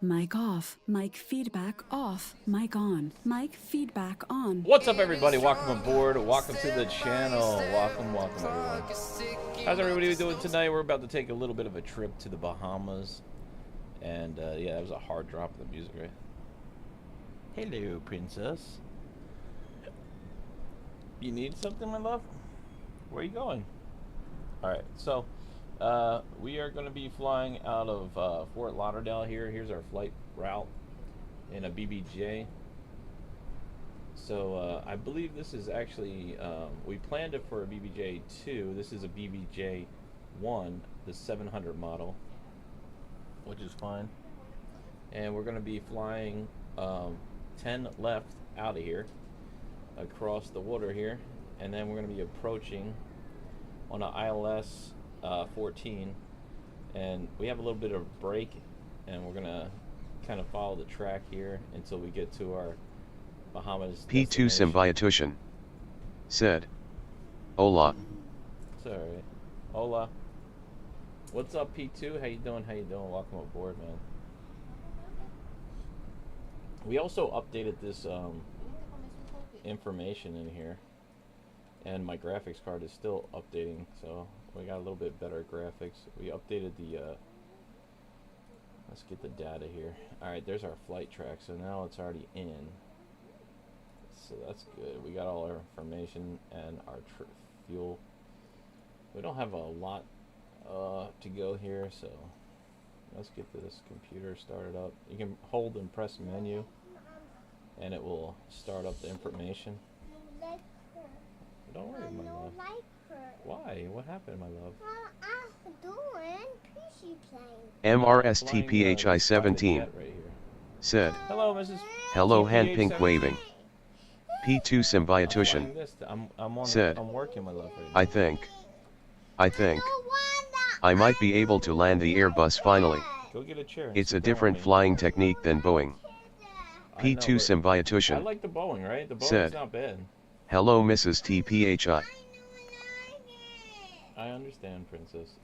Mic off, mic feedback off, mic on, mic feedback on. What's up, everybody? Welcome aboard. Welcome to the channel. Welcome, everyone. How's everybody doing tonight? We're about to take a little bit of a trip to the Bahamas. And, yeah, that was a hard drop of the music, right? Hello, princess. You need something, my love? Where are you going? Alright, so, we are going to be flying out of Fort Lauderdale here. Here's our flight route in a BBJ. So, I believe this is actually, we planned it for a BBJ-2. This is a BBJ-1, the 700 model, which is fine. And we're going to be flying 10 left out of here, across the water here. And then we're going to be approaching on an ILS 14. And we have a little bit of break, and we're going to kind of follow the track here until we get to our Bahamas P2 Symbiotution said, Hola. It's alright. Hola. What's up, P2? How you doing? How you doing? Welcome aboard, man. We also updated this information in here, and my graphics card is still updating, so we got a little bit better graphics. We updated the let's get the data here. Alright, there's our flight track, so now it's already in. So that's good. We got all our information and our fuel. We don't have a lot to go here, so let's get this computer started up. You can hold and press menu, and it will start up the information. Don't worry, my love. Why? What happened, my love? I'm doing PC playing. MRSTPHI-17 right here. said, Hello, Mrs. Hello, hand TPH pink waving. P2 Symbiotution said, I'm working, my love, right now. I think I might be able to land the Airbus finally. Go get a chair. It's a Sit down different with me. flying technique than Boeing. I know, P2 but I Symbiotution like the Boeing, right? The Boeing's said, not bad. Hello, Mrs. TPHI. I understand, princess.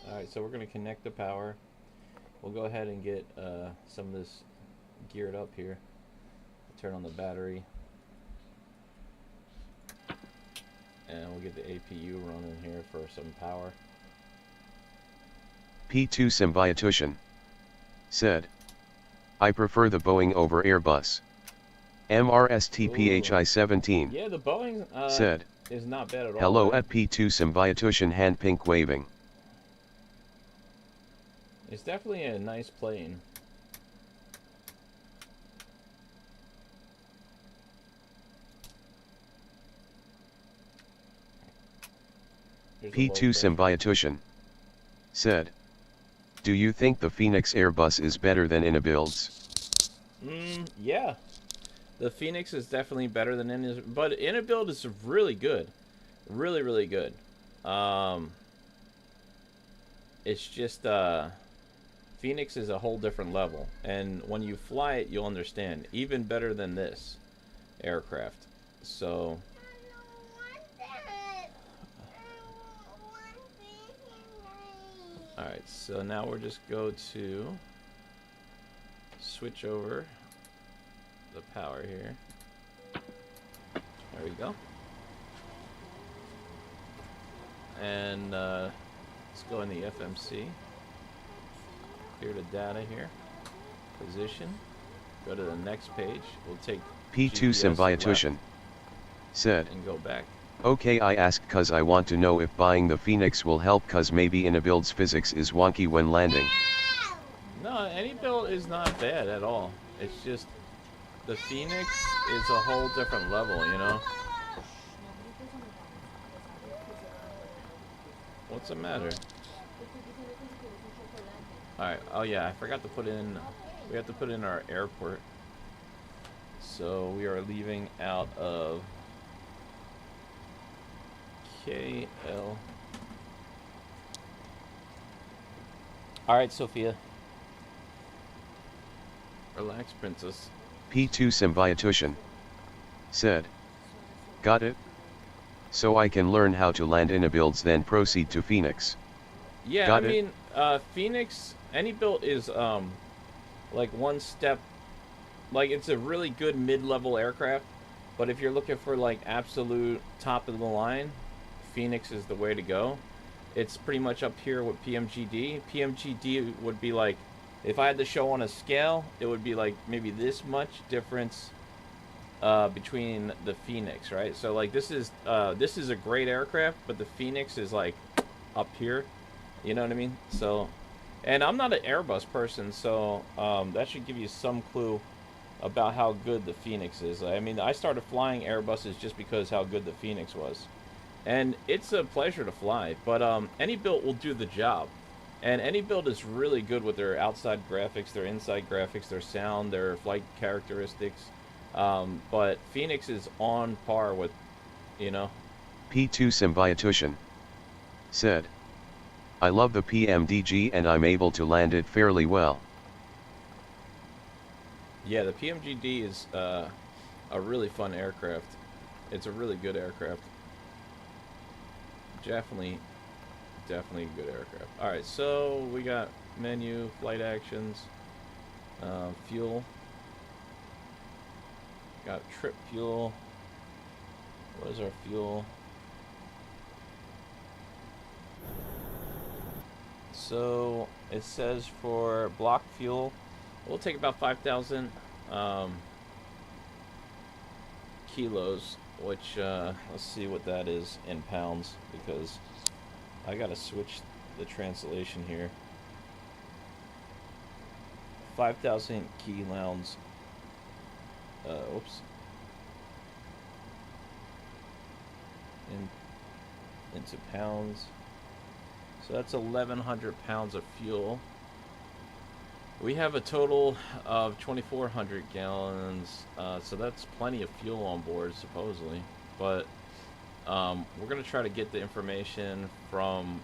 Alright, so we're going to connect the power. We'll go ahead and get some of this geared up here. Turn on the battery. And we'll get the APU running here for some power. P2 Symbiotution said, I prefer the Boeing over Airbus. MRSTPHI-17 Yeah, the Boeing said, is not bad at all. Hello right? at P2 Symbiotution hand pink waving. It's definitely a nice plane. P2 Symbiotution said, do you think the Phoenix Airbus is better than Inabuilds? Yeah. The Phoenix is definitely better than Inabuild, but Inabuild is really good. Really, really good. It's just, Phoenix is a whole different level. And when you fly it, you'll understand. Even better than this aircraft. So... Alright, so now we'll just go to switch over the power here. There we go. And let's go in the FMC. Clear the data here. Position. Go to the next page. We'll take P2 Symbiotution said, and go back. Okay, I asked cause I want to know if buying the Phoenix will help cause maybe Inabuild's physics is wonky when landing. No, any build is not bad at all. It's just the Phoenix is a whole different level, you know? What's the matter? Alright, oh yeah, I forgot to put in, we have to put in our airport. So we are leaving out of KL. Alright, Sophia. Relax, princess. P2 Symbiotution said, got it? So I can learn how to land Inabuilds then proceed to Phoenix. Yeah, I Got it? mean, Phoenix, any build is like one step, like it's a really good mid-level aircraft, but if you're looking for like absolute top of the line, Phoenix is the way to go. It's pretty much up here with PMGD. PMGD would be like, if I had to show on a scale, it would be like maybe this much difference between the Phoenix, right? So like this is a great aircraft, but the Phoenix is like up here. You know what I mean? So, and I'm not an Airbus person, so that should give you some clue about how good the Phoenix is. I mean, I started flying Airbuses just because how good the Phoenix was. And it's a pleasure to fly, but any build will do the job. And any build is really good with their outside graphics, their inside graphics, their sound, their flight characteristics. But Phoenix is on par with, you know. P2 Symbiotution said, I love the PMDG and I'm able to land it fairly well. Yeah, the PMGD is a really fun aircraft. It's a really good aircraft. Definitely a good aircraft. Alright, so we got menu, flight actions, fuel. Got trip fuel. What is our fuel? So it says for block fuel, we'll take about 5,000 kilos, which let's see what that is in pounds, because I gotta switch the translation here. 5,000 kilounds. Oops. Into pounds. So that's 1,100 pounds of fuel. We have a total of 2,400 gallons, so that's plenty of fuel on board, supposedly. But we're going to try to get the information from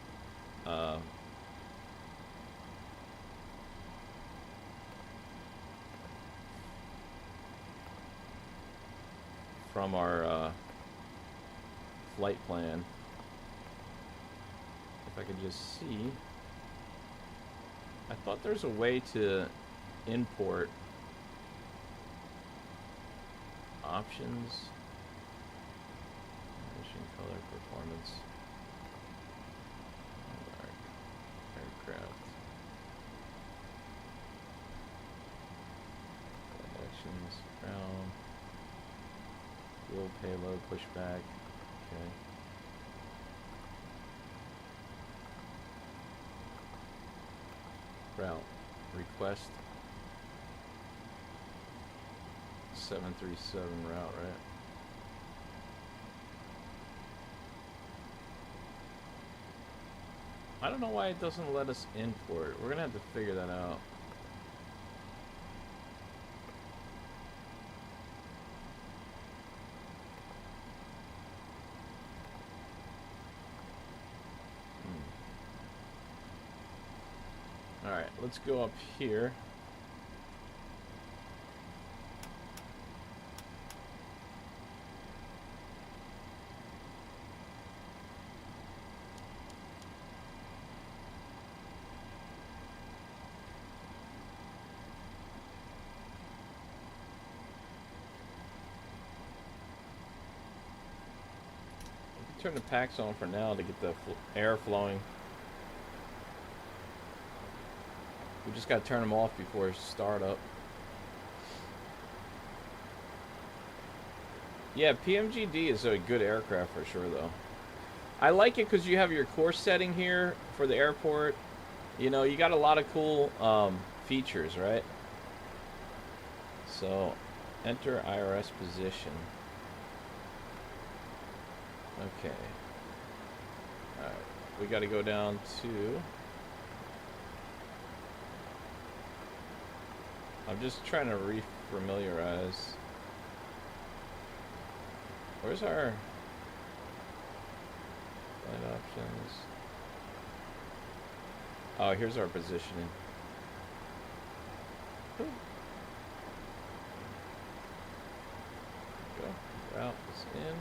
our flight plan. If I could just see. I thought there's a way to import options. Mission color performance. Aircraft. Actions. Ground. Fuel payload pushback. Okay. Route. Request 737 route, right? I don't know why it doesn't let us import. We're gonna have to figure that out. Alright, let's go up here. Turn the packs on for now to get the air flowing. We just gotta turn them off before startup. Yeah, PMGD is a good aircraft for sure, though. I like it because you have your course setting here for the airport. You know, you got a lot of cool features, right? So, enter IRS position. Okay. Alright, we gotta go down to... I'm just trying to re-familiarize. Where's our flight options? Oh, here's our positioning. Go. Route is in.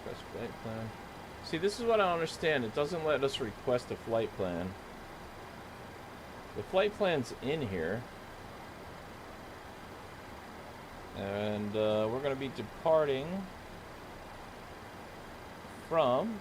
Press flight plan. See, this is what I don't understand. It doesn't let us request a flight plan. The flight plan's in here. And we're going to be departing from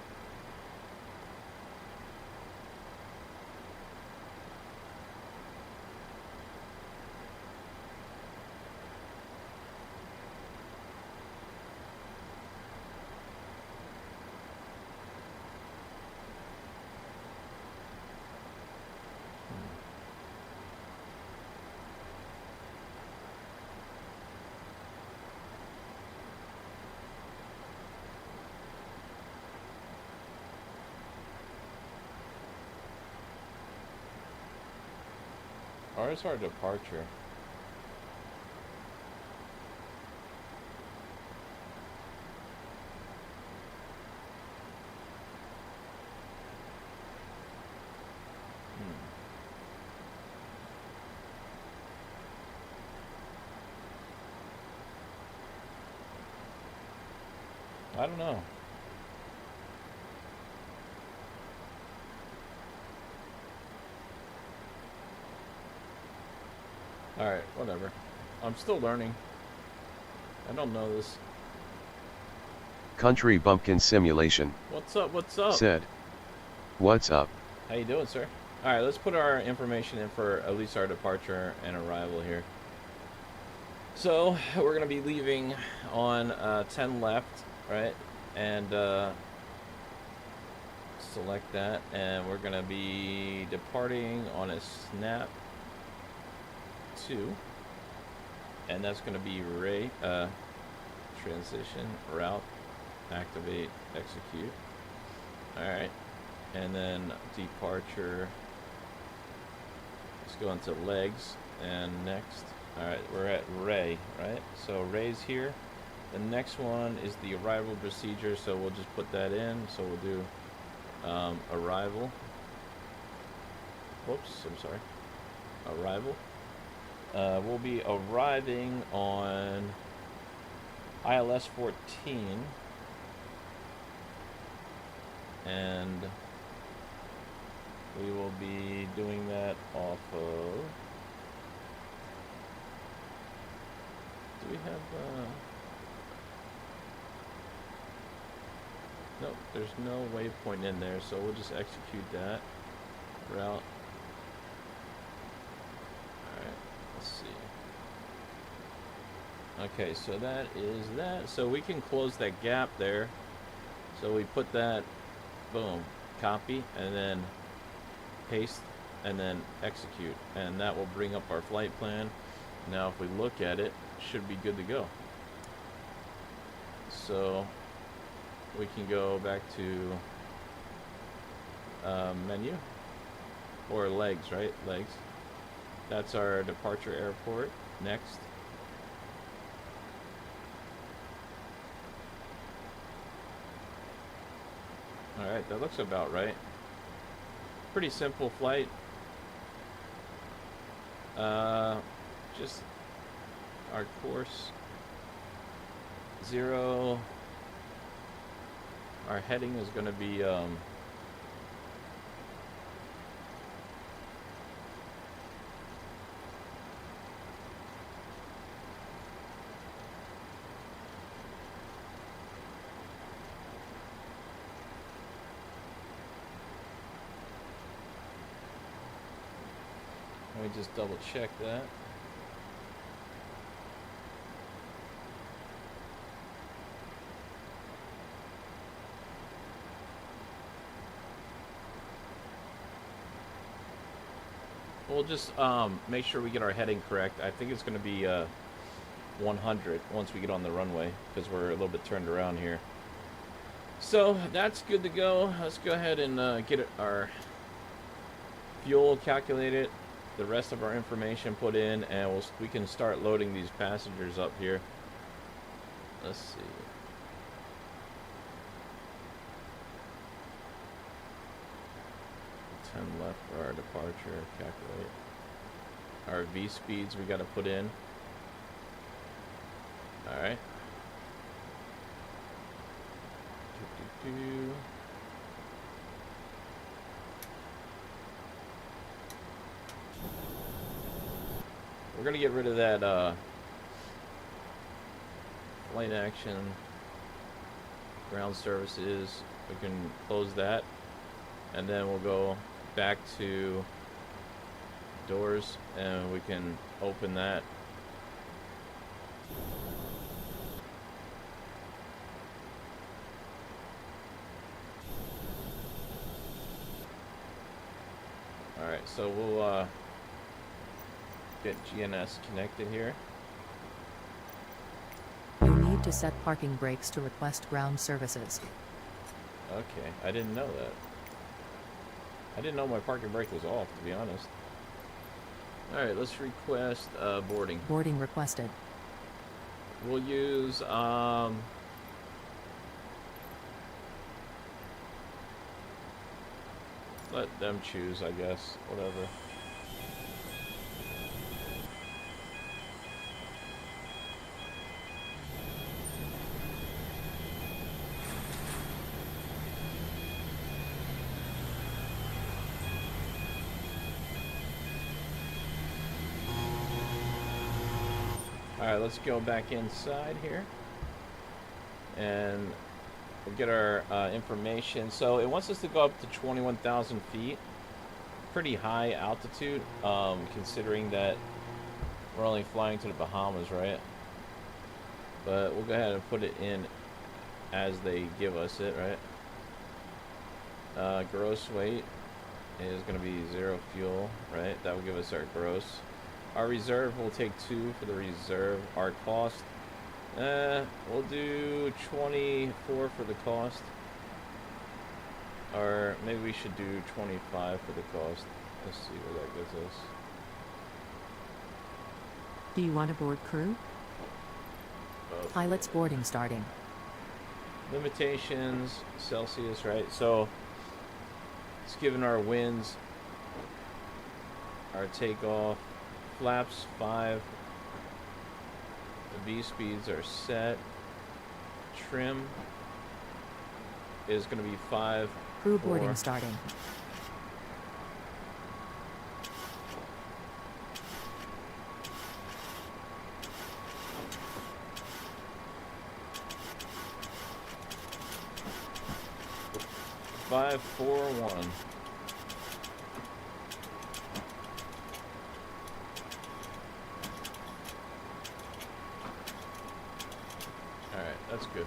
Where's our departure? I don't know. Alright, whatever. I'm still learning. I don't know this. Country Bumpkin Simulation. What's up? What's up? Said. What's up? How you doing, sir? Alright, let's put our information in for at least our departure and arrival here. So, we're going to be leaving on 10 left, right? And select that. And we're going to be departing on a snap 2. And that's going to be transition, route, activate, execute. Alright. And then departure. Let's go into legs and next. Alright, we're at Ray, right? So Ray's here. The next one is the arrival procedure, so we'll just put that in. So we'll do arrival. Whoops, I'm sorry. Arrival. We'll be arriving on ILS 14. And we will be doing that off of... Do we have... Nope, there's no waypoint in there, so we'll just execute that route. Alright, let's see. Okay, so that is that. So we can close that gap there. So we put that, boom, copy, and then paste, and then execute. And that will bring up our flight plan. Now if we look at it, should be good to go. So we can go back to menu or legs, right? Legs. That's our departure airport. Next. Alright, that looks about right. Pretty simple flight. Just our course 0. Our heading is going to be let me just double check that. We'll just make sure we get our heading correct. I think it's going to be 100 once we get on the runway because we're a little bit turned around here. So that's good to go. Let's go ahead and get our fuel calculated, the rest of our information put in, and we can start loading these passengers up here. Let's see. Left for our departure, calculate our V speeds we got to put in. All right. we're gonna get rid of that flight action ground services. We can close that, and then we'll go back to doors and we can open that. Alright, so we'll get GNS connected here. You need to set parking brakes to request ground services. Okay, I didn't know that. I didn't know my parking brake was off, to be honest. Alright, let's request boarding. Boarding requested. We'll use let them choose, I guess. Whatever. Alright, let's go back inside here. And we'll get our information. So it wants us to go up to 21,000 feet. Pretty high altitude, considering that we're only flying to the Bahamas, right? But we'll go ahead and put it in as they give us it, right? Gross weight is going to be 0 fuel, right? That will give us our gross. Our reserve, we'll take 2 for the reserve. Our cost, we'll do 24 for the cost. Or maybe we should do 25 for the cost. Let's see what that gets us. Do you want a board crew? Pilot's boarding starting. Limitations, Celsius, right? So it's given our winds, our takeoff, flaps 5. The V speeds are set. Trim is going to be 5. Crew boarding starting. Five, 4, 1. Alright, that's good.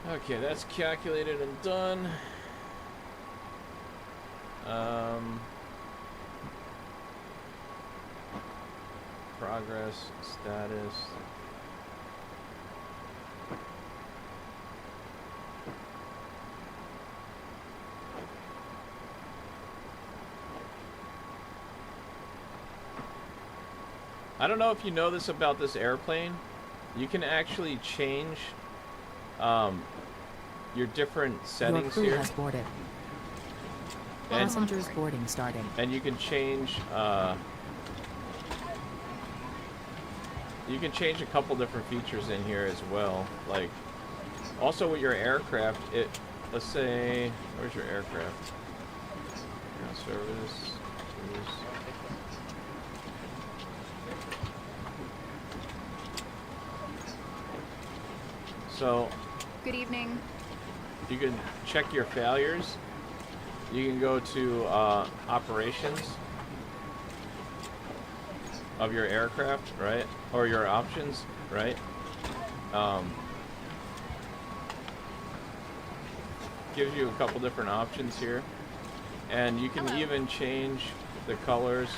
Okay, that's calculated and done. Progress, status. I don't know if you know this about this airplane. You can actually change your different settings Your crew here. has boarded. And, Passengers boarding starting. and you can change a couple different features in here as well. Like also with your aircraft, let's say, where's your aircraft? Ground service. So, good evening. You can check your failures. You can go to operations of your aircraft, right? Or your options, right? Gives you a couple different options here. And you can even change the colors.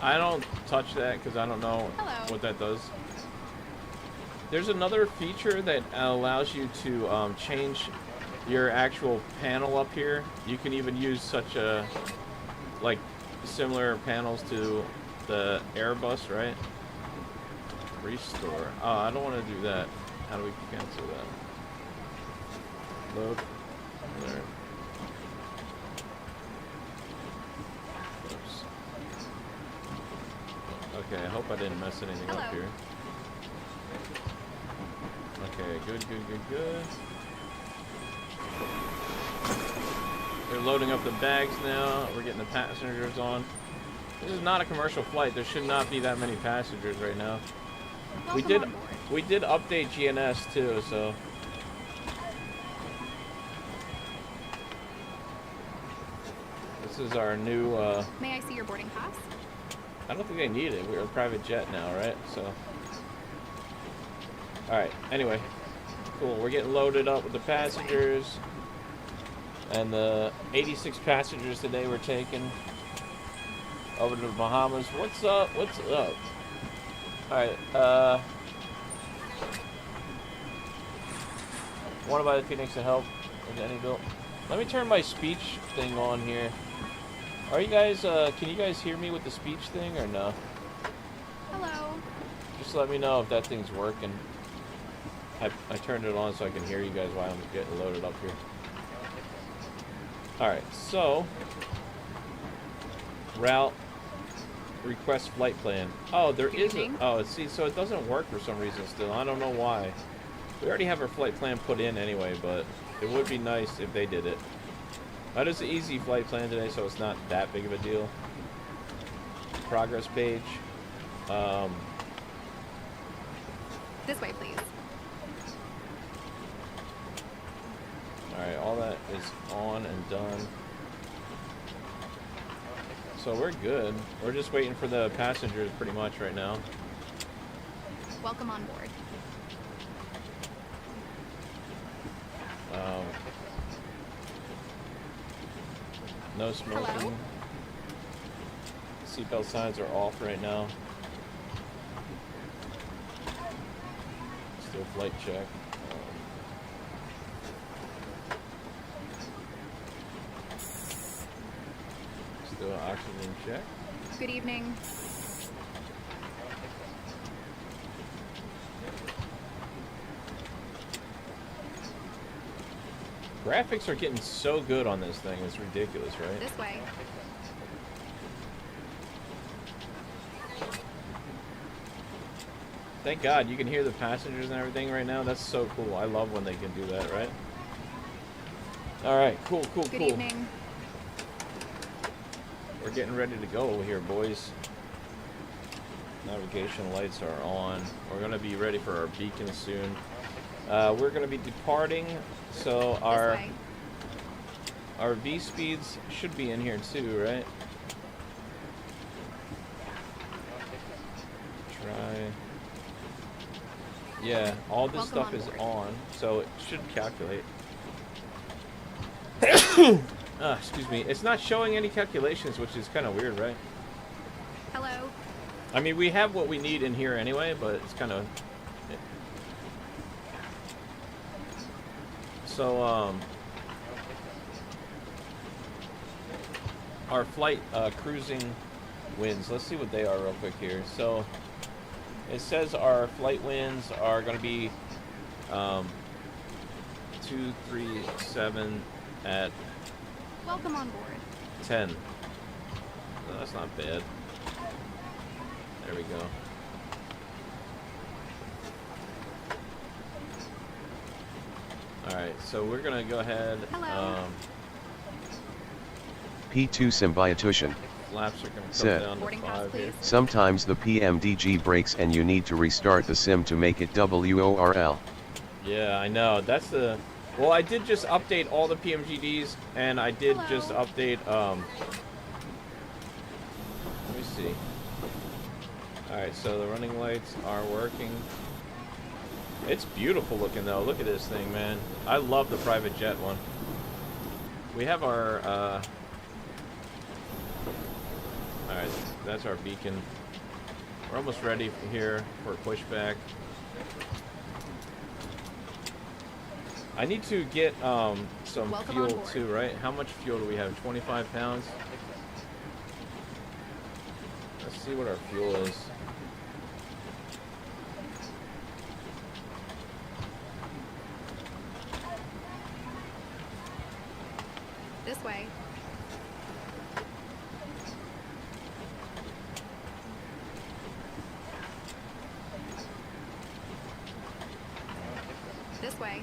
I don't touch that because I don't know what that does. There's another feature that allows you to change your actual panel up here. You can even use such a, like, similar panels to the Airbus, right? Restore. Oh, I don't want to do that. How do we cancel that? Load. There. Oops. Okay, I hope I didn't mess anything up here. Okay, good. They're loading up the bags now. We're getting the passengers on. This is not a commercial flight. There should not be that many passengers right now. Welcome We did update GNS too, so. This is our new. May I see your boarding pass? I don't think they need it. We're a private jet now, right? So. All right. Anyway, cool. We're getting loaded up with the passengers, and the 86 passengers today we're taking over to the Bahamas. What's up? What's up? All right. Want to buy the Phoenix to help with any built? Let me turn my speech thing on here. Are you guys? Can you guys hear me with the speech thing or no? Hello. Just let me know if that thing's working. I turned it on so I can hear you guys while I'm getting loaded up here. Alright, so route request flight plan. Oh, there is a, oh, see, so it doesn't work for some reason still. I don't know why. We already have our flight plan put in anyway, but it would be nice if they did it. That is an easy flight plan today, so it's not that big of a deal. Progress page. This way, please. Alright, all that is on and done. So we're good. We're just waiting for the passengers pretty much right now. Welcome on board. No smoking. Hello? Seatbelt signs are off right now. Still flight check. Still oxygen check. Good evening. Graphics are getting so good on this thing. It's ridiculous, right? This way. Thank God you can hear the passengers and everything right now. That's so cool. I love when they can do that, right? All right, cool. Good evening. We're getting ready to go here, boys. Navigation lights are on. We're going to be ready for our beacon soon. We're going to be departing, so our V speeds should be in here too, right? Try. Yeah, all this stuff is on, so it should calculate. Excuse me. It's not showing any calculations, which is kind of weird, right? Hello. I mean, we have what we need in here anyway, but it's kind of... So, our flight cruising winds, let's see what they are real quick here. So, it says our flight winds are going to be 237 at Welcome on board. 10. No, that's not bad. There we go. Alright, so we're going to go ahead. Hello. P2 Symbiotution Flaps are going to come said, down to Boarding pass, 5 here. please. sometimes the PMDG breaks and you need to restart the sim to make it WORL. Yeah, I know. That's the... Well, I did just update all the PMGDs, and I did just update, let me see. Alright, so the running lights are working. It's beautiful looking, though. Look at this thing, man. I love the private jet one. We have our, Alright, that's our beacon. We're almost ready here for pushback. I need to get some fuel too, right? How much fuel do we have? 25 pounds? Let's see what our fuel is. This way. This way.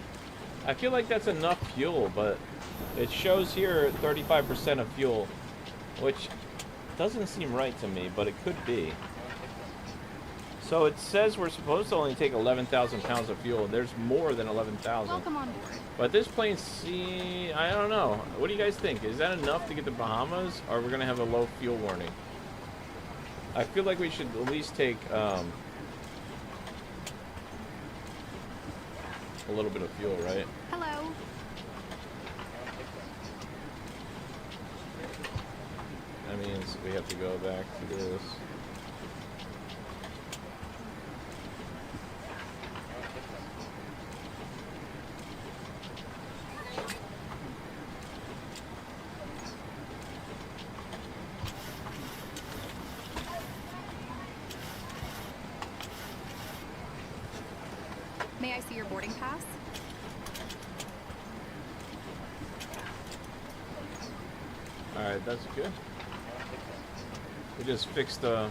I feel like that's enough fuel, but it shows here 35% of fuel, which doesn't seem right to me, but it could be. So it says we're supposed to only take 11,000 pounds of fuel. There's more than 11,000. Welcome on board. But this plane, I don't know. What do you guys think? Is that enough to get to Bahamas, or are we going to have a low fuel warning? I feel like we should at least take a little bit of fuel, right? Hello. That means we have to go back to this. May I see your boarding pass? Alright, that's good. We just fixed a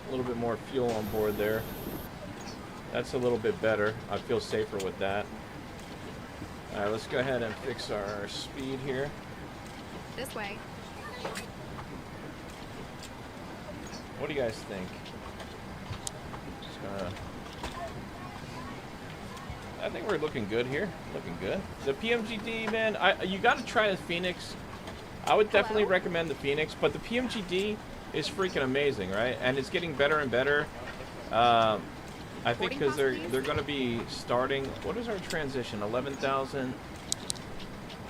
little bit more fuel on board there. That's a little bit better. I feel safer with that. Alright, let's go ahead and fix our speed here. This way. What do you guys think? Just gonna... I think we're looking good here. Looking good. The PMGD, man, you got to try the Phoenix. I would definitely recommend the Phoenix, but the PMGD is freaking amazing, right? And it's getting better and better. I think because they're going to be starting. What is our transition? 11,000,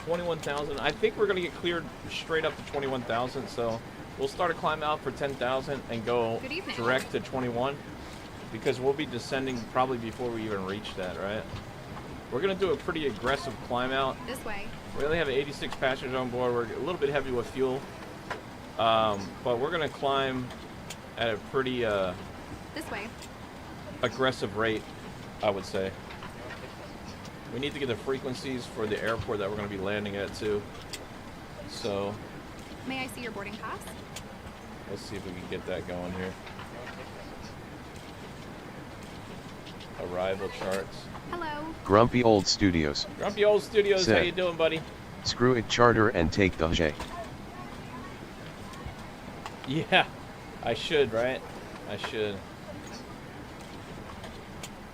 21,000. I think we're going to get cleared straight up to 21,000. So we'll start a climb out for 10,000 and go direct to 21. Because we'll be descending probably before we even reach that, right? We're going to do a pretty aggressive climb out. This way. We only have 86 passengers on board. We're a little bit heavy with fuel. But we're going to climb at a pretty this way. aggressive rate, I would say. We need to get the frequencies for the airport that we're going to be landing at, too. So, May I see your boarding pass? let's see if we can get that going here. Arrival charts. Hello. Grumpy Old Studios. Grumpy Old Studios, Said, how you doing, buddy? Screw it, charter and take the J. Yeah, I should, right? I should.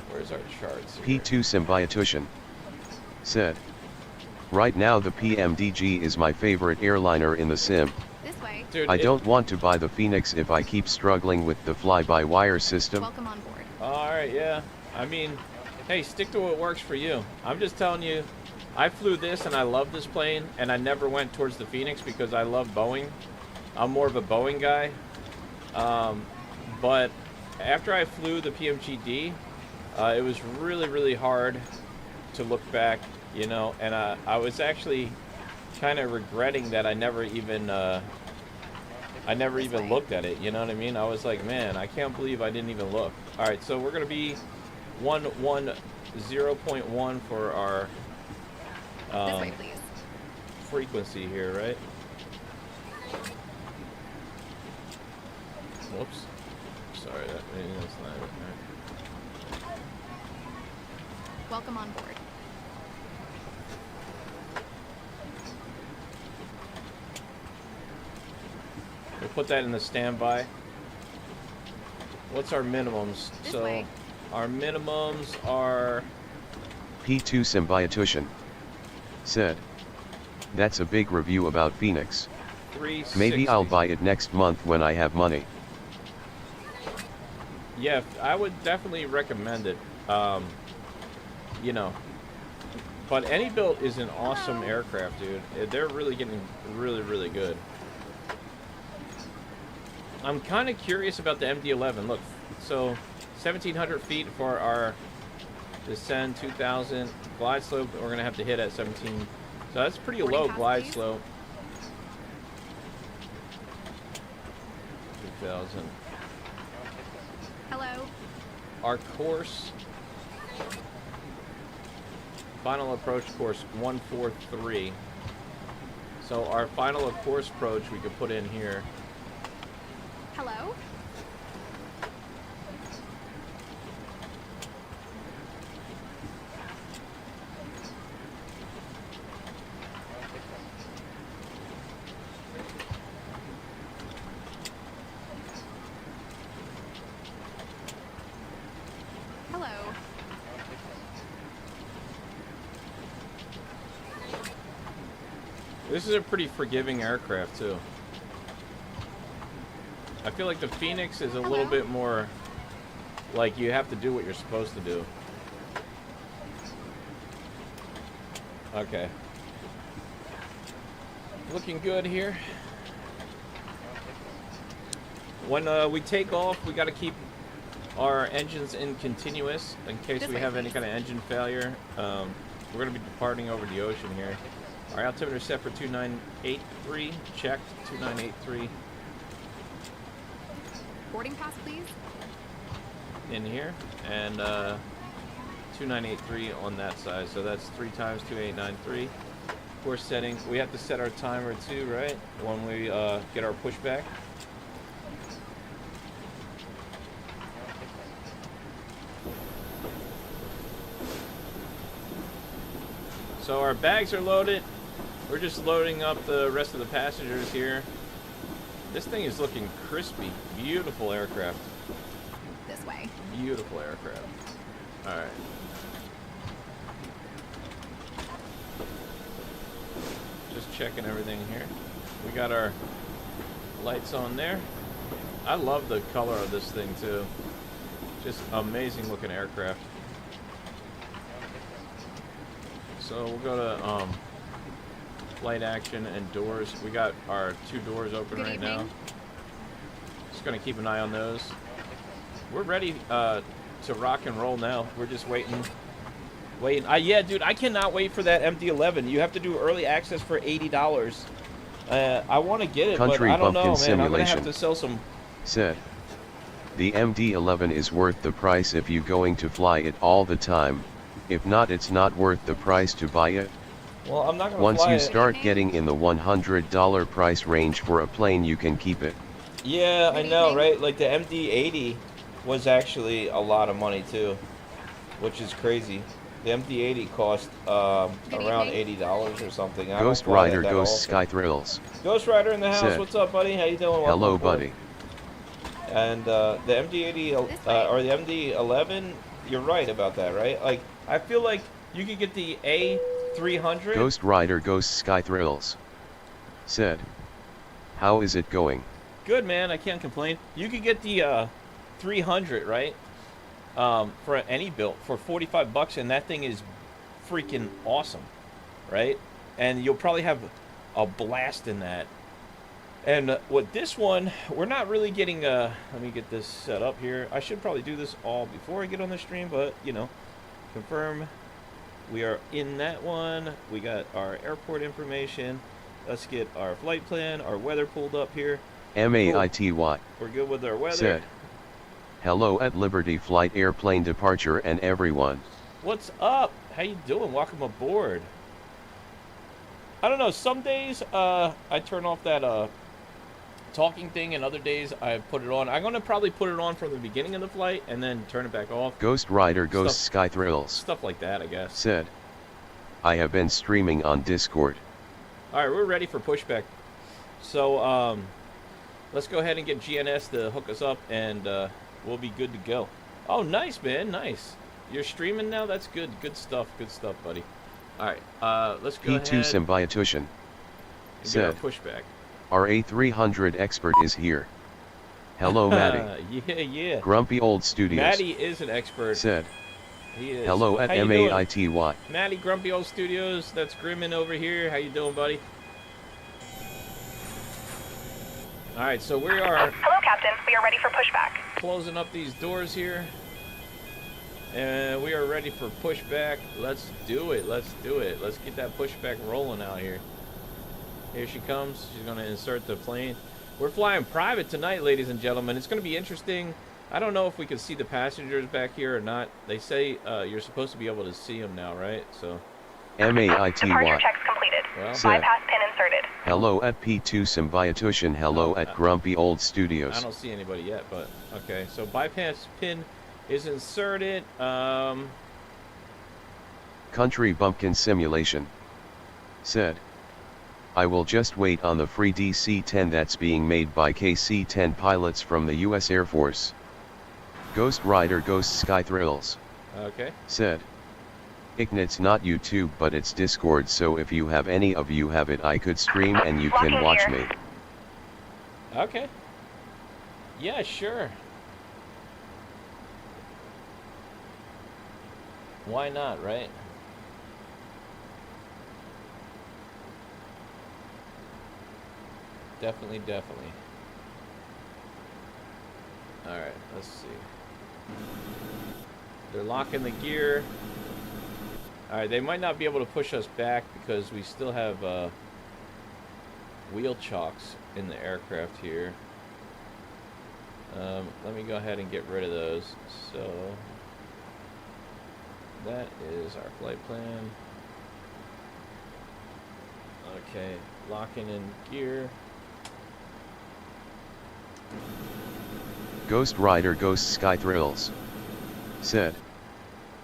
Where's our charts here? P2 Symbiotution. Said, right now the PMDG is my favorite airliner in the sim. This way. Dude, I don't want to buy the Phoenix if I keep struggling with the fly-by-wire system. Welcome on board. Alright, yeah. I mean, hey, stick to what works for you. I'm just telling you, I flew this and I love this plane, and I never went towards the Phoenix because I love Boeing. I'm more of a Boeing guy. But after I flew the PMGD, it was really, really hard to look back, you know, and I was actually kind of regretting that I never even looked at it, you know what I mean? I was like, man, I can't believe I didn't even look. All right, so we're going to be 110.1 for our This way, please. frequency here, right? Whoops. Sorry, maybe that's not it. Right. Welcome on board. We'll put that in the standby. What's our minimums? This So way. our minimums are P2 Symbiotution. Said, that's a big review about Phoenix. 360. Maybe I'll buy it next month when I have money. Yeah, I would definitely recommend it. You know, but Any Built is an awesome aircraft, dude. They're really getting really, really good. I'm kind of curious about the MD-11. Look, so 1,700 feet for our descend, 2,000 glide slope. We're gonna have to hit at 17. So that's pretty Boarding low pass, glide please. slope. 2,000. Hello. Our course, final approach course 143. So our final course approach we could put in here. Hello. Hello. This is a pretty forgiving aircraft too. I feel like the Phoenix is a little bit more like you have to do what you're supposed to do. Okay. Looking good here. When we take off, we got to keep our engines in continuous in case we have any kind of engine failure. We're going to be departing over the ocean here. Our altimeter set for 2983. Checked. 2983. Boarding pass, please. In here. And 2983 on that side. So that's 3 times 2893. Course setting. We have to set our timer too, right? When we get our pushback. So our bags are loaded. We're just loading up the rest of the passengers here. This thing is looking crispy. Beautiful aircraft. This way. Beautiful aircraft. Alright. Just checking everything here. We got our lights on there. I love the color of this thing too. Just amazing looking aircraft. So we'll go to flight action and doors. We got our 2 doors open Good right evening. now. Just gonna keep an eye on those. We're ready to rock and roll now. We're just waiting. Yeah, dude, I cannot wait for that MD-11. You have to do early access for $80. I want to get it, Country but I don't know, man. Bumpkin I'm gonna have Simulation to sell some. said. The MD-11 is worth the price if you going to fly it all the time. If not, it's not worth the price to buy it. Well, I'm not gonna Once fly you it. start getting in the $100 price range for a plane, you can keep it. Yeah, I Good know, evening. right? Like the MD-80 was actually a lot of money too, which is crazy. The MD-80 cost around evening. $80 or something. I don't Ghost fly that Rider that Ghost often. Sky Thrills. Ghost Rider in the house. Said. What's up, buddy? How you doing? Welcome Hello, aboard. buddy. And the MD-80 This way. or the MD-11, you're right about that, right? Like I feel like you could get the A300. Ghost Rider Ghost Sky Thrills said. How is it going? Good, man. I can't complain. You could get the 300, right? For any built for $45, and that thing is freaking awesome, right? And you'll probably have a blast in that. And with this one, we're not really getting. Let me get this set up here. I should probably do this all before I get on the stream, but you know, confirm. We are in that one. We got our airport information. Let's get our flight plan, our weather pulled up here. MAITY We're good with our weather. said. Hello at Liberty Flight airplane departure and everyone. What's up? How you doing? Welcome aboard. I don't know. Some days I turn off that talking thing, and other days I put it on. I'm gonna probably put it on from the beginning of the flight and then turn it back off. Ghost Rider Ghost Stuff- Sky Thrills Stuff like that, I guess. said. I have been streaming on Discord. All right, we're ready for pushback. So let's go ahead and get GNS to hook us up, and we'll be good to go. Oh, nice, man. Nice. You're streaming now? That's good. Good stuff. Good stuff, buddy. All right, let's go P2 ahead Symbiotution and get our said. pushback. Our A300 expert is here. Hello, Maddie. Yeah. Grumpy Old Studios Maddie is an expert. said. He is. Hello at How you doing? MAITY. Maddie, Grumpy Old Studios. That's Grimmin over here. How you doing, buddy? All right, so we are Hello, Captain. We are ready for pushback. closing up these doors here, and we are ready for pushback. Let's do it. Let's do it. Let's get that pushback rolling out here. Here she comes. She's going to insert the plane. We're flying private tonight, ladies and gentlemen. It's going to be interesting. I don't know if we can see the passengers back here or not. They say you're supposed to be able to see them now, right? So, Departure MAITY checks completed. well, Said. Bypass pin inserted. Hello at P2 Symbiotution. Hello at Grumpy Old I Studios. don't see anybody yet, but okay. So bypass pin is inserted. Country Bumpkin Simulation said. I will just wait on the free DC-10 that's being made by KC-10 pilots from the US Air Force. Ghost Rider Ghost Sky Thrills Okay. Said. It's not YouTube but it's Discord, so if you have any of you have it I could stream and you can Locking watch gear. me. Okay. Yeah, sure. Why not, right? Definitely, definitely. Alright, let's see. They're locking the gear. Alright, they might not be able to push us back because we still have wheel chocks in the aircraft here. Let me go ahead and get rid of those. So, that is our flight plan. Okay, locking in gear. Ghost Rider Ghost Sky Thrills. Said.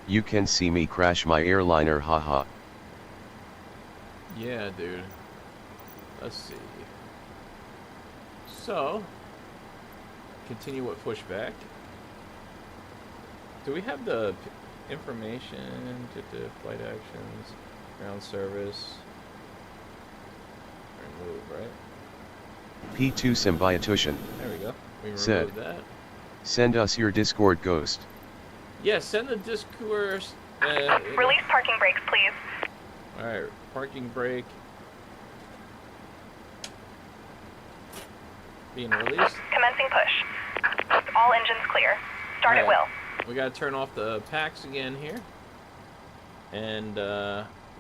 You can see me crash my airliner, haha. Yeah, dude. Let's see. So, continue with pushback. Do we have the information to flight actions, ground service, remove, right? P2 Symbiotution. There we go. We removed Said. that. Send us your Discord ghost. Yeah, send the Discord. Release parking brakes, please. Alright, parking brake. Being released. Commencing push. All engines clear. Start at Alright. will. We gotta turn off the packs again here. And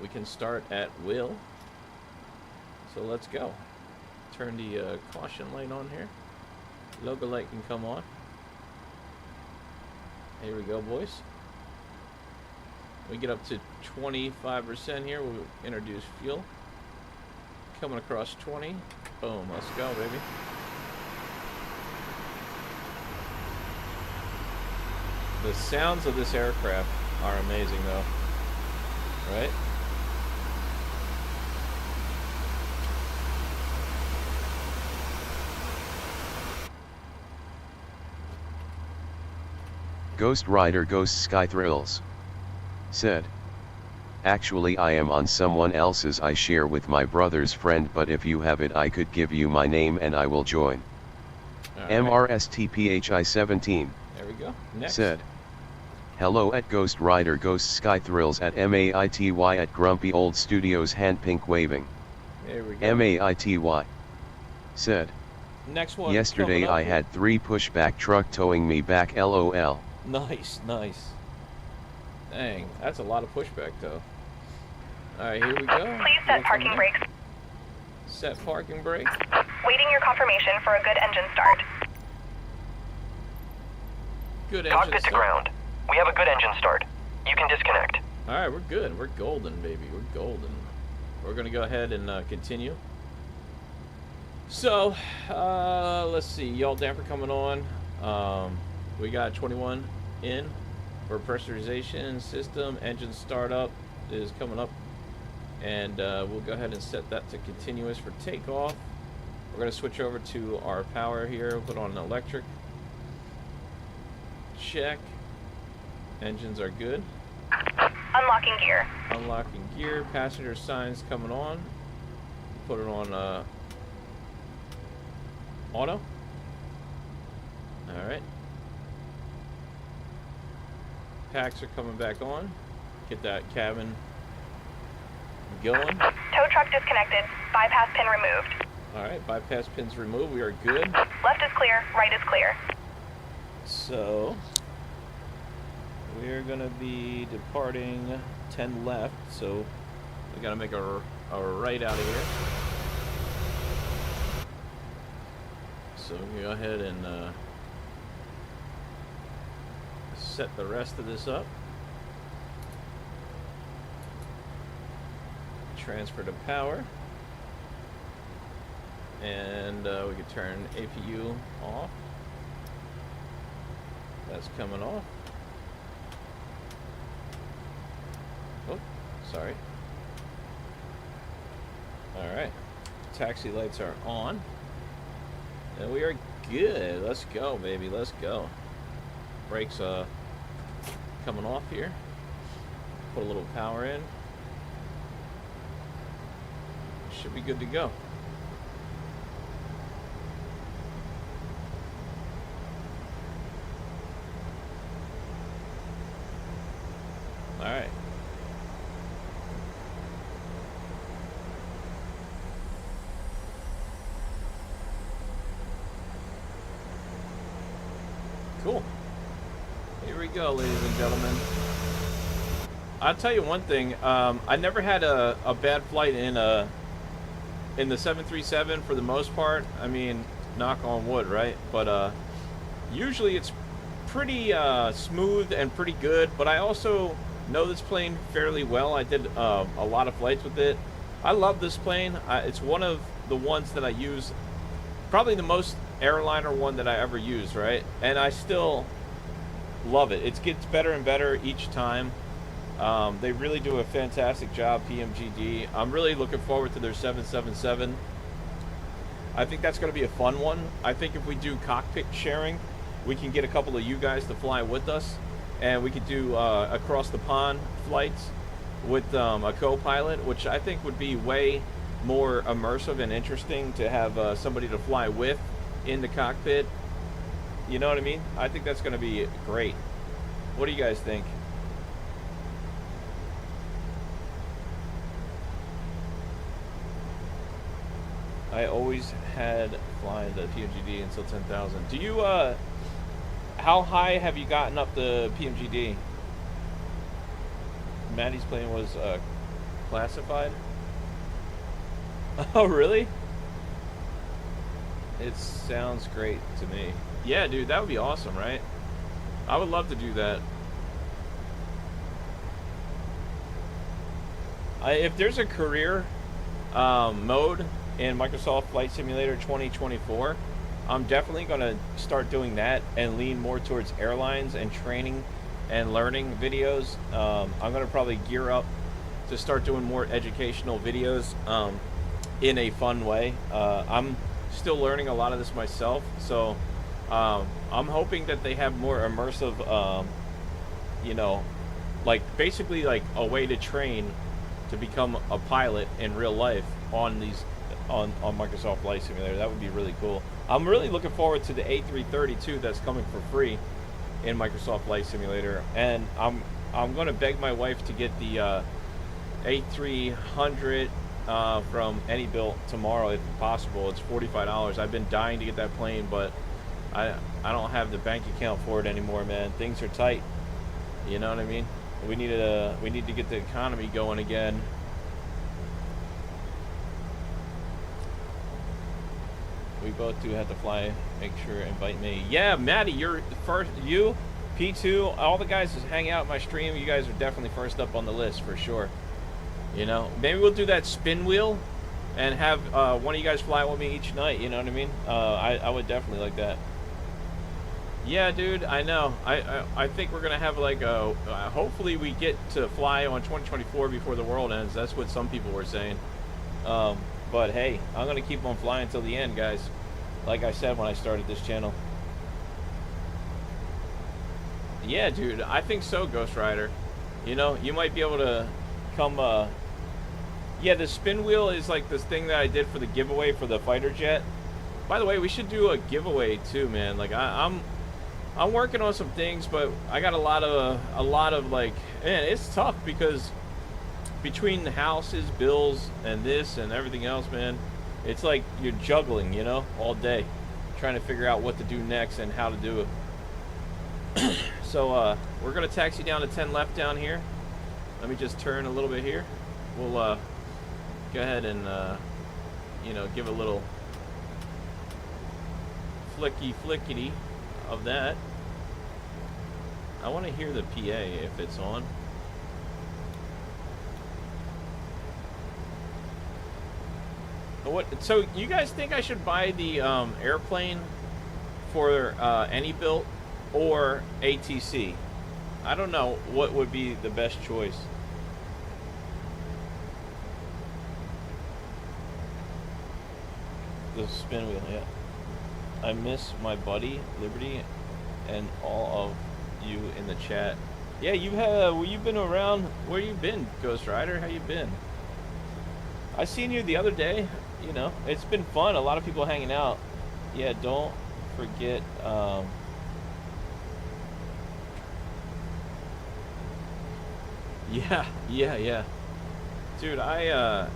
we can start at will. So let's go. Turn the caution light on here. Logo light can come on. Here we go, boys. We get up to 25% here. We'll introduce fuel. Coming across 20. Boom, let's go, baby. The sounds of this aircraft are amazing, though. Right? Ghost Rider Ghost Sky Thrills. Said. Actually I am on someone else's I share with my brother's friend, but if you have it I could give you my name and I will join. All right. MRSTPHI17. There we go. Next. Said. Hello at Ghost Rider Ghost Sky Thrills at MAITY at Grumpy Old Studios hand pink waving. There we go. MAITY. Said. Next one. Yesterday coming up I here. had 3 pushback truck towing me back LOL. Nice, nice. Dang, that's a lot of pushback, though. Alright, here we go. Please set We're parking coming in. brakes. Set parking brake. Waiting your confirmation for a good engine start. Good engine Cockpit to start. ground. We have a good engine start. You can disconnect. Alright, we're good. We're golden, baby. We're golden. We're going to go ahead and continue. So, let's see. Yaw damper coming on. We got 21 in for pressurization system. Engine startup is coming up. And we'll go ahead and set that to continuous for takeoff. We're going to switch over to our power here. Put on electric. Check. Engines are good. Unlocking gear. Unlocking gear. Passenger signs coming on. Put it on auto. Alright. Packs are coming back on. Get that cabin going. Tow truck disconnected. Bypass pin removed. Alright, bypass pins removed. We are good. Left is clear. Right is clear. So, we're going to be departing 10 left. So, we got to make a right out of here. So, we can go ahead and set the rest of this up. Transfer to power. And we can turn APU off. That's coming off. Oh, sorry. Alright. Taxi lights are on. And we are good. Let's go, baby. Let's go. Brakes coming off here. Put a little power in. Should be good to go. All right. Cool. Here we go, ladies and gentlemen. I'll tell you one thing. I never had a bad flight in the 737 for the most part. I mean, knock on wood, right? But usually it's pretty smooth and pretty good. But I also know this plane fairly well. I did a lot of flights with it. I love this plane. It's one of the ones that I use, probably the most airliner one that I ever used, right? And I still love it. It gets better and better each time. They really do a fantastic job, PMGD. I'm really looking forward to their 777. I think that's going to be a fun one. I think if we do cockpit sharing, we can get a couple of you guys to fly with us, and we could do across the pond flights with a co-pilot, which I think would be way more immersive and interesting to have somebody to fly with in the cockpit. You know what I mean? I think that's going to be great. What do you guys think? I always had flying the PMGD until 10,000. Do you, how high have you gotten up the PMGD? Maddie's plane was classified. Oh, really? It sounds great to me. Yeah, dude, that would be awesome, right? I would love to do that. If there's a career mode in Microsoft Flight Simulator 2024, I'm definitely going to start doing that and lean more towards airlines and training and learning videos. I'm going to probably gear up to start doing more educational videos in a fun way. I'm still learning a lot of this myself, so I'm hoping that they have more immersive, you know, like basically like a way to train to become a pilot in real life on these on Microsoft Flight Simulator. That would be really cool. I'm really looking forward to the A330 too, that's coming for free in Microsoft Flight Simulator, and I'm going to beg my wife to get the A300 from Anybuilt tomorrow if possible. It's $45. I've been dying to get that plane, but I don't have the bank account for it anymore, man. Things are tight. You know what I mean? We need to get the economy going again. We both do have to fly. Make sure invite me. Yeah, Maddie, you're first. You, P2, all the guys that hang out in my stream. You guys are definitely first up on the list for sure. You know, maybe we'll do that spin wheel and have one of you guys fly with me each night. You know what I mean? I would definitely like that. Yeah, dude, I know. I think we're gonna have like a. Hopefully, we get to fly on 2024 before the world ends. That's what some people were saying. But hey, I'm gonna keep on flying until the end, guys. Like I said when I started this channel. Yeah, dude, I think so, Ghost Rider. You know, you might be able to come. Yeah, the spin wheel is like this thing that I did for the giveaway for the fighter jet. By the way, we should do a giveaway too, man. Like I'm working on some things, but I got a lot of like, man, it's tough because between the houses, bills, and this and everything else, man, it's like you're juggling, you know, all day, trying to figure out what to do next and how to do it. So we're gonna taxi down to 10 left down here. Let me just turn a little bit here. We'll go ahead and you know, give a little flickety of that. I want to hear the PA if it's on. What? So you guys think I should buy the airplane for Anybuilt or ATC? I don't know what would be the best choice. The spin wheel, yeah. I miss my buddy Liberty and all of you in the chat. Yeah, you've been around. Where you been, Ghost Rider? How you been? I seen you the other day. You know, it's been fun. A lot of people hanging out. Yeah, don't forget. Yeah. Dude, I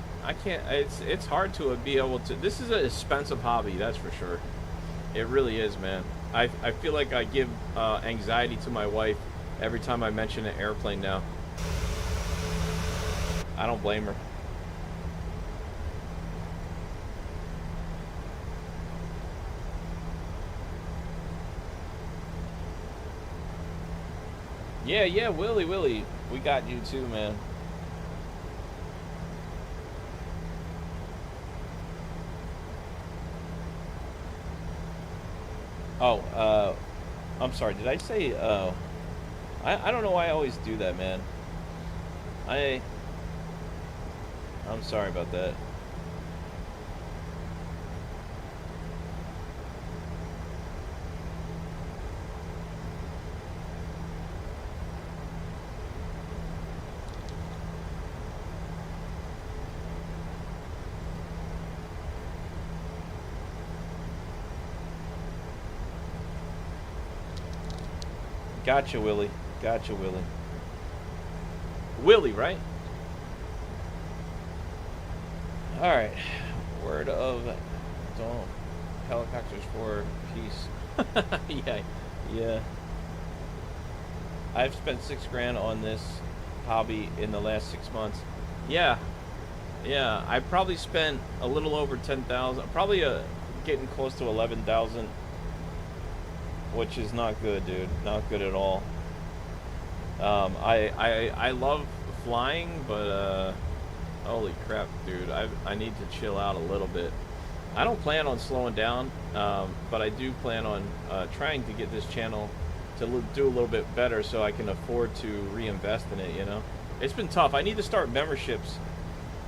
can't. It's hard to be able to. This is an expensive hobby, that's for sure. It really is, man. I feel like I give anxiety to my wife every time I mention an airplane now. I don't blame her. Yeah, Willie. We got you too, man. Oh, I'm sorry. Did I say, I don't know why I always do that, man. I'm sorry about that. Gotcha, Willie. Willie, right? Alright. Word of don't helicopters for peace. Yeah. I've spent $6,000 on this hobby in the last 6 months. Yeah. I probably spent a little over 10,000. Probably getting close to 11,000. Which is not good, dude. Not good at all. I love flying, but holy crap, dude. I need to chill out a little bit. I don't plan on slowing down, but I do plan on trying to get this channel to do a little bit better so I can afford to reinvest in it, you know? It's been tough. I need to start memberships,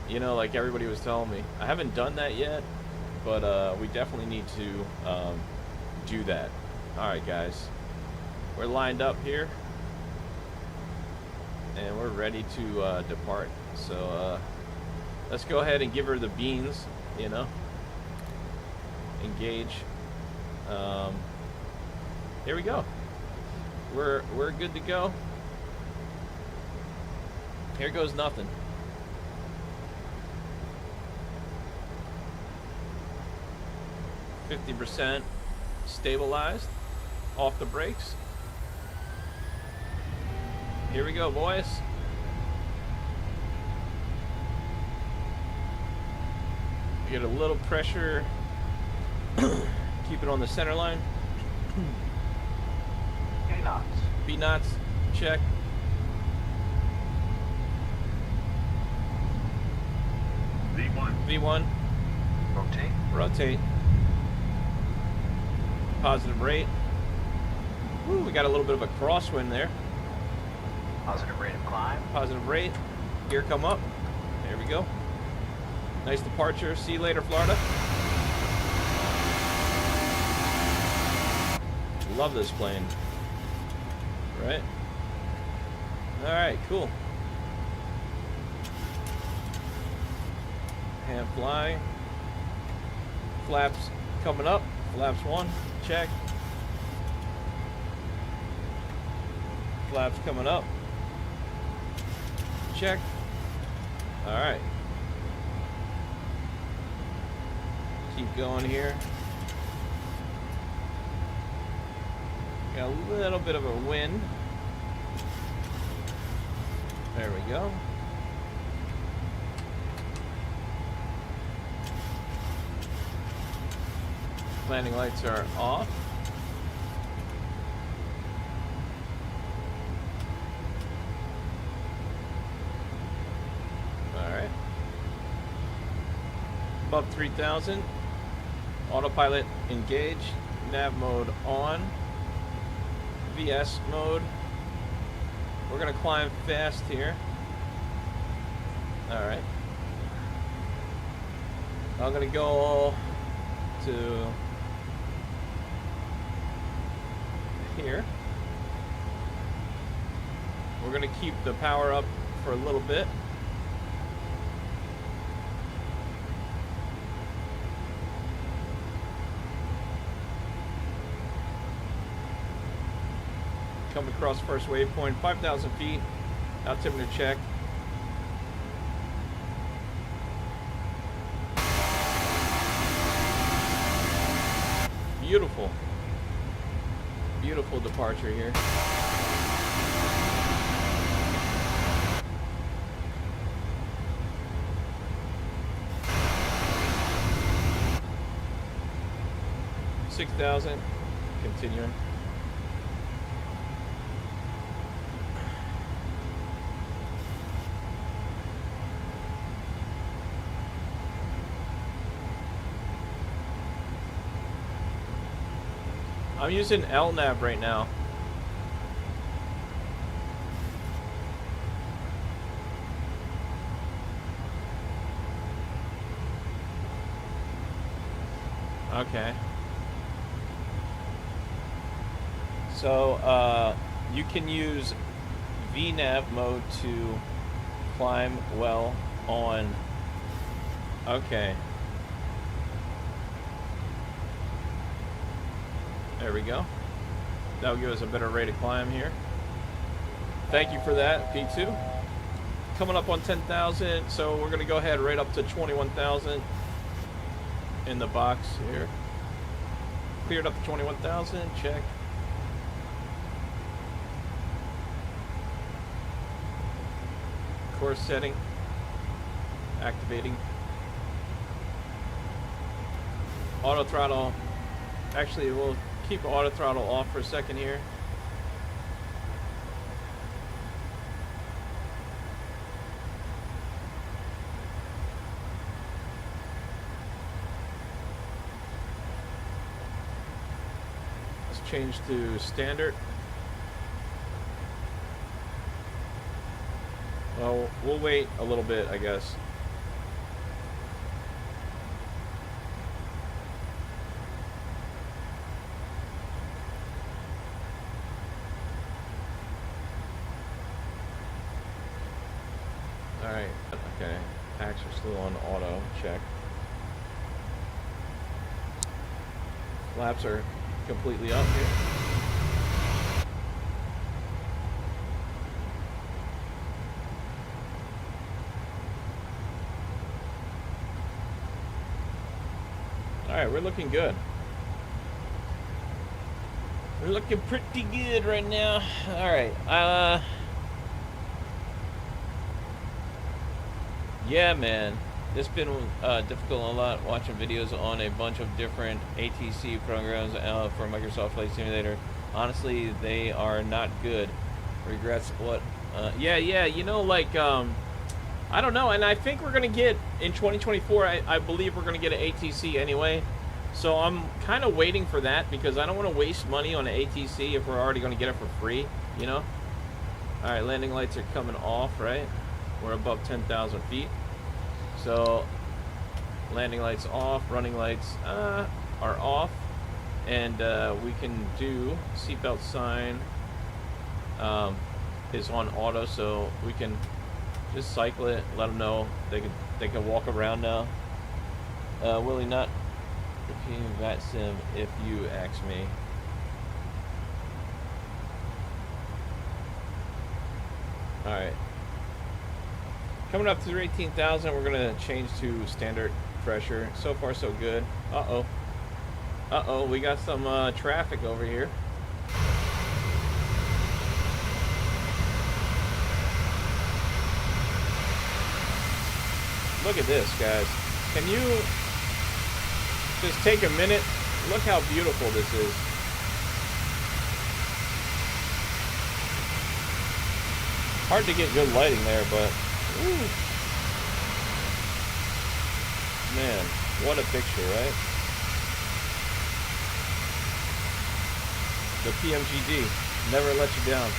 you know, like everybody was telling me. I haven't done that yet, but we definitely need to do that. Alright, guys. We're lined up here. And we're ready to depart. So, let's go ahead and give her the beans, you know. Engage. Here we go. We're good to go. Here goes nothing. 50% stabilized. Off the brakes. Here we go, boys. We get a little pressure. Keep it on the center line. B knots. Check. V1. Rotate. Positive rate. Woo, we got a little bit of a crosswind there. Positive rate of climb. Positive rate. Gear come up. There we go. Nice departure. See you later, Florida. Love this plane. Right? Alright, cool. Hand fly. Flaps coming up. Flaps 1. Check. Flaps coming up. Check. Alright. Keep going here. Got a little bit of a wind. There we go. Landing lights are off. Alright. Above 3,000. Autopilot engaged. Nav mode on. VS mode. We're gonna climb fast here. Alright. I'm gonna go to here. we're gonna keep the power up for a little bit. Come across first waypoint, 5,000 feet. Altimeter check. Beautiful. Beautiful departure here. $6,000. Continuing. I'm using LNAV right now. Okay. So, you can use VNAV mode to climb well on... Okay. There we go. That'll give us a better rate of climb here. Thank you for that, P2. Coming up on 10,000, so we're gonna go ahead right up to 21,000 in the box here. Cleared up to 21,000, check. Course setting, activating. Auto throttle, actually we'll keep auto throttle off for a second here. Let's change to standard. Well, we'll wait a little bit, I guess. Alright, okay. Packs are still on auto, check. Flaps are completely up here. Alright, we're looking good. We're looking pretty good right now. Alright, yeah, man, it's been difficult a lot watching videos on a bunch of different ATC programs for Microsoft Flight Simulator. Honestly, they are not good. Regrets what? Yeah, you know, like, I don't know, and I think we're going to get, in 2024, I believe we're going to get an ATC anyway. So I'm kind of waiting for that because I don't want to waste money on an ATC if we're already going to get it for free, you know? Alright, landing lights are coming off, right? We're above 10,000 feet. So, landing lights off, running lights are off. And we can do seatbelt sign is on auto, so we can just cycle it, let them know they can walk around now. Willie, not repeating VAT sim if you ask me. Alright. Coming up to 18,000, we're going to change to standard pressure. So far, so good. Uh-oh. Uh-oh, we got some traffic over here. Look at this, guys. Can you just take a minute? Look how beautiful this is. Hard to get good lighting there, but ooh. Man, what a picture, right? The PMGD never let you down.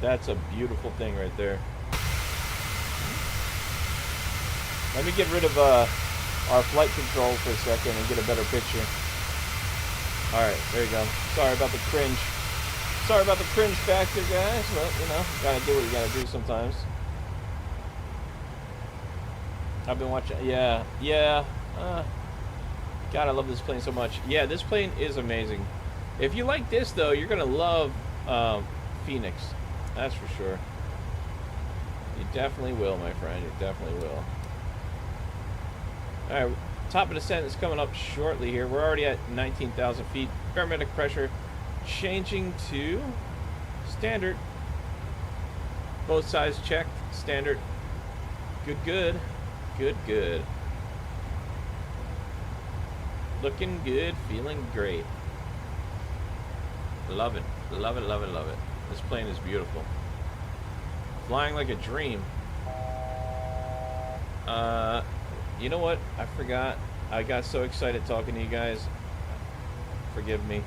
That's a beautiful thing right there. Let me get rid of our flight control for a second and get a better picture. Alright, there you go. Sorry about the cringe. Sorry about the cringe factor, guys. But, you know, gotta do what you gotta do sometimes. I've been watching... Yeah. God, I love this plane so much. Yeah, this plane is amazing. If you like this, though, you're gonna love Phoenix. That's for sure. You definitely will, my friend. You definitely will. Alright, top of descent is coming up shortly here. We're already at 19,000 feet. Barometric pressure changing to standard. Both sides checked. Standard. Good. Looking good. Feeling great. Love it. This plane is beautiful. Flying like a dream. You know what? I forgot. I got so excited talking to you guys. Forgive me.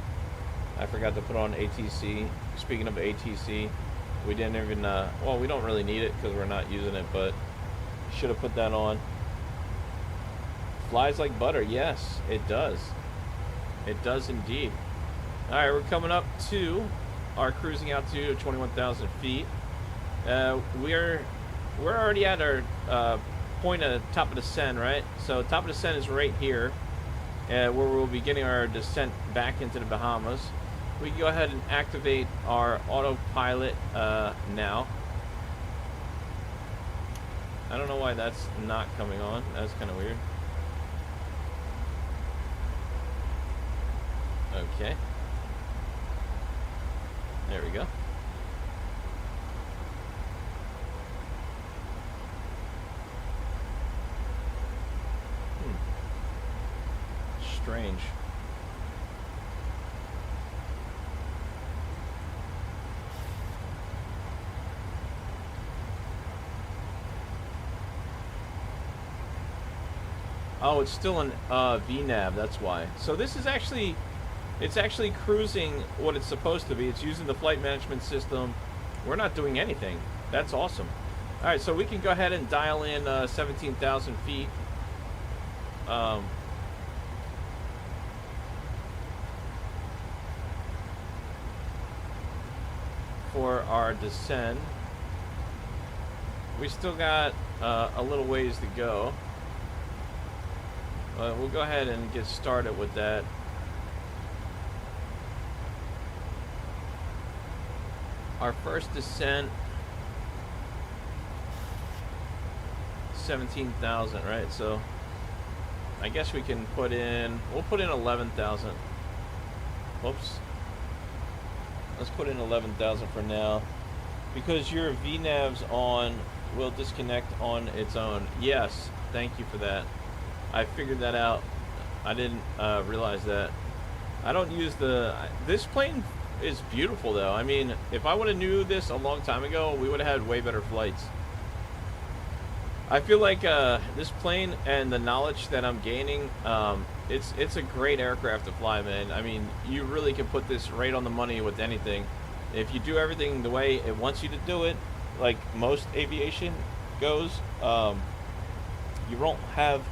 I forgot to put on ATC. Speaking of ATC, we didn't even, well, we don't really need it because we're not using it, but should have put that on. Flies like butter. Yes, it does. It does indeed. Alright, we're coming up to our cruising altitude of 21,000 feet. We're already at our point of top of descent, right? So top of descent is right here, where we'll be getting our descent back into the Bahamas. We can go ahead and activate our autopilot now. I don't know why that's not coming on. That's kind of weird. Okay. There we go. Strange. Oh, it's still an VNAV, that's why. So this is actually, it's actually cruising what it's supposed to be. It's using the flight management system. We're not doing anything. That's awesome. All right, so we can go ahead and dial in 17,000 feet. For our descent. We still got a little ways to go. We'll go ahead and get started with that. Our first descent, 17,000, right? So I guess we can put in, we'll put in 11,000. Whoops. Let's put in 11,000 for now. Because your VNAV's on, will disconnect on its own. Yes, thank you for that. I figured that out. I didn't realize that. I don't use the... This plane is beautiful, though. I mean, if I would have knew this a long time ago, we would have had way better flights. I feel like this plane and the knowledge that I'm gaining, it's a great aircraft to fly, man. I mean, you really can put this right on the money with anything. If you do everything the way it wants you to do it, like most aviation goes, you won't have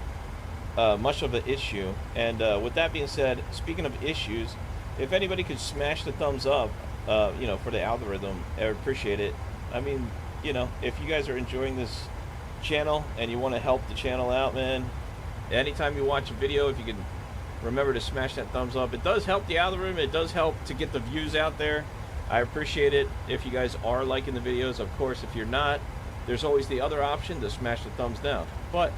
much of an issue. And with that being said, speaking of issues, if anybody could smash the thumbs up, you know, for the algorithm, I would appreciate it. I mean, you know, if you guys are enjoying this channel and you want to help the channel out, man, anytime you watch a video, if you can remember to smash that thumbs up, it does help the algorithm. It does help to get the views out there. I appreciate it if you guys are liking the videos. Of course, if you're not, there's always the other option to smash the thumbs down, but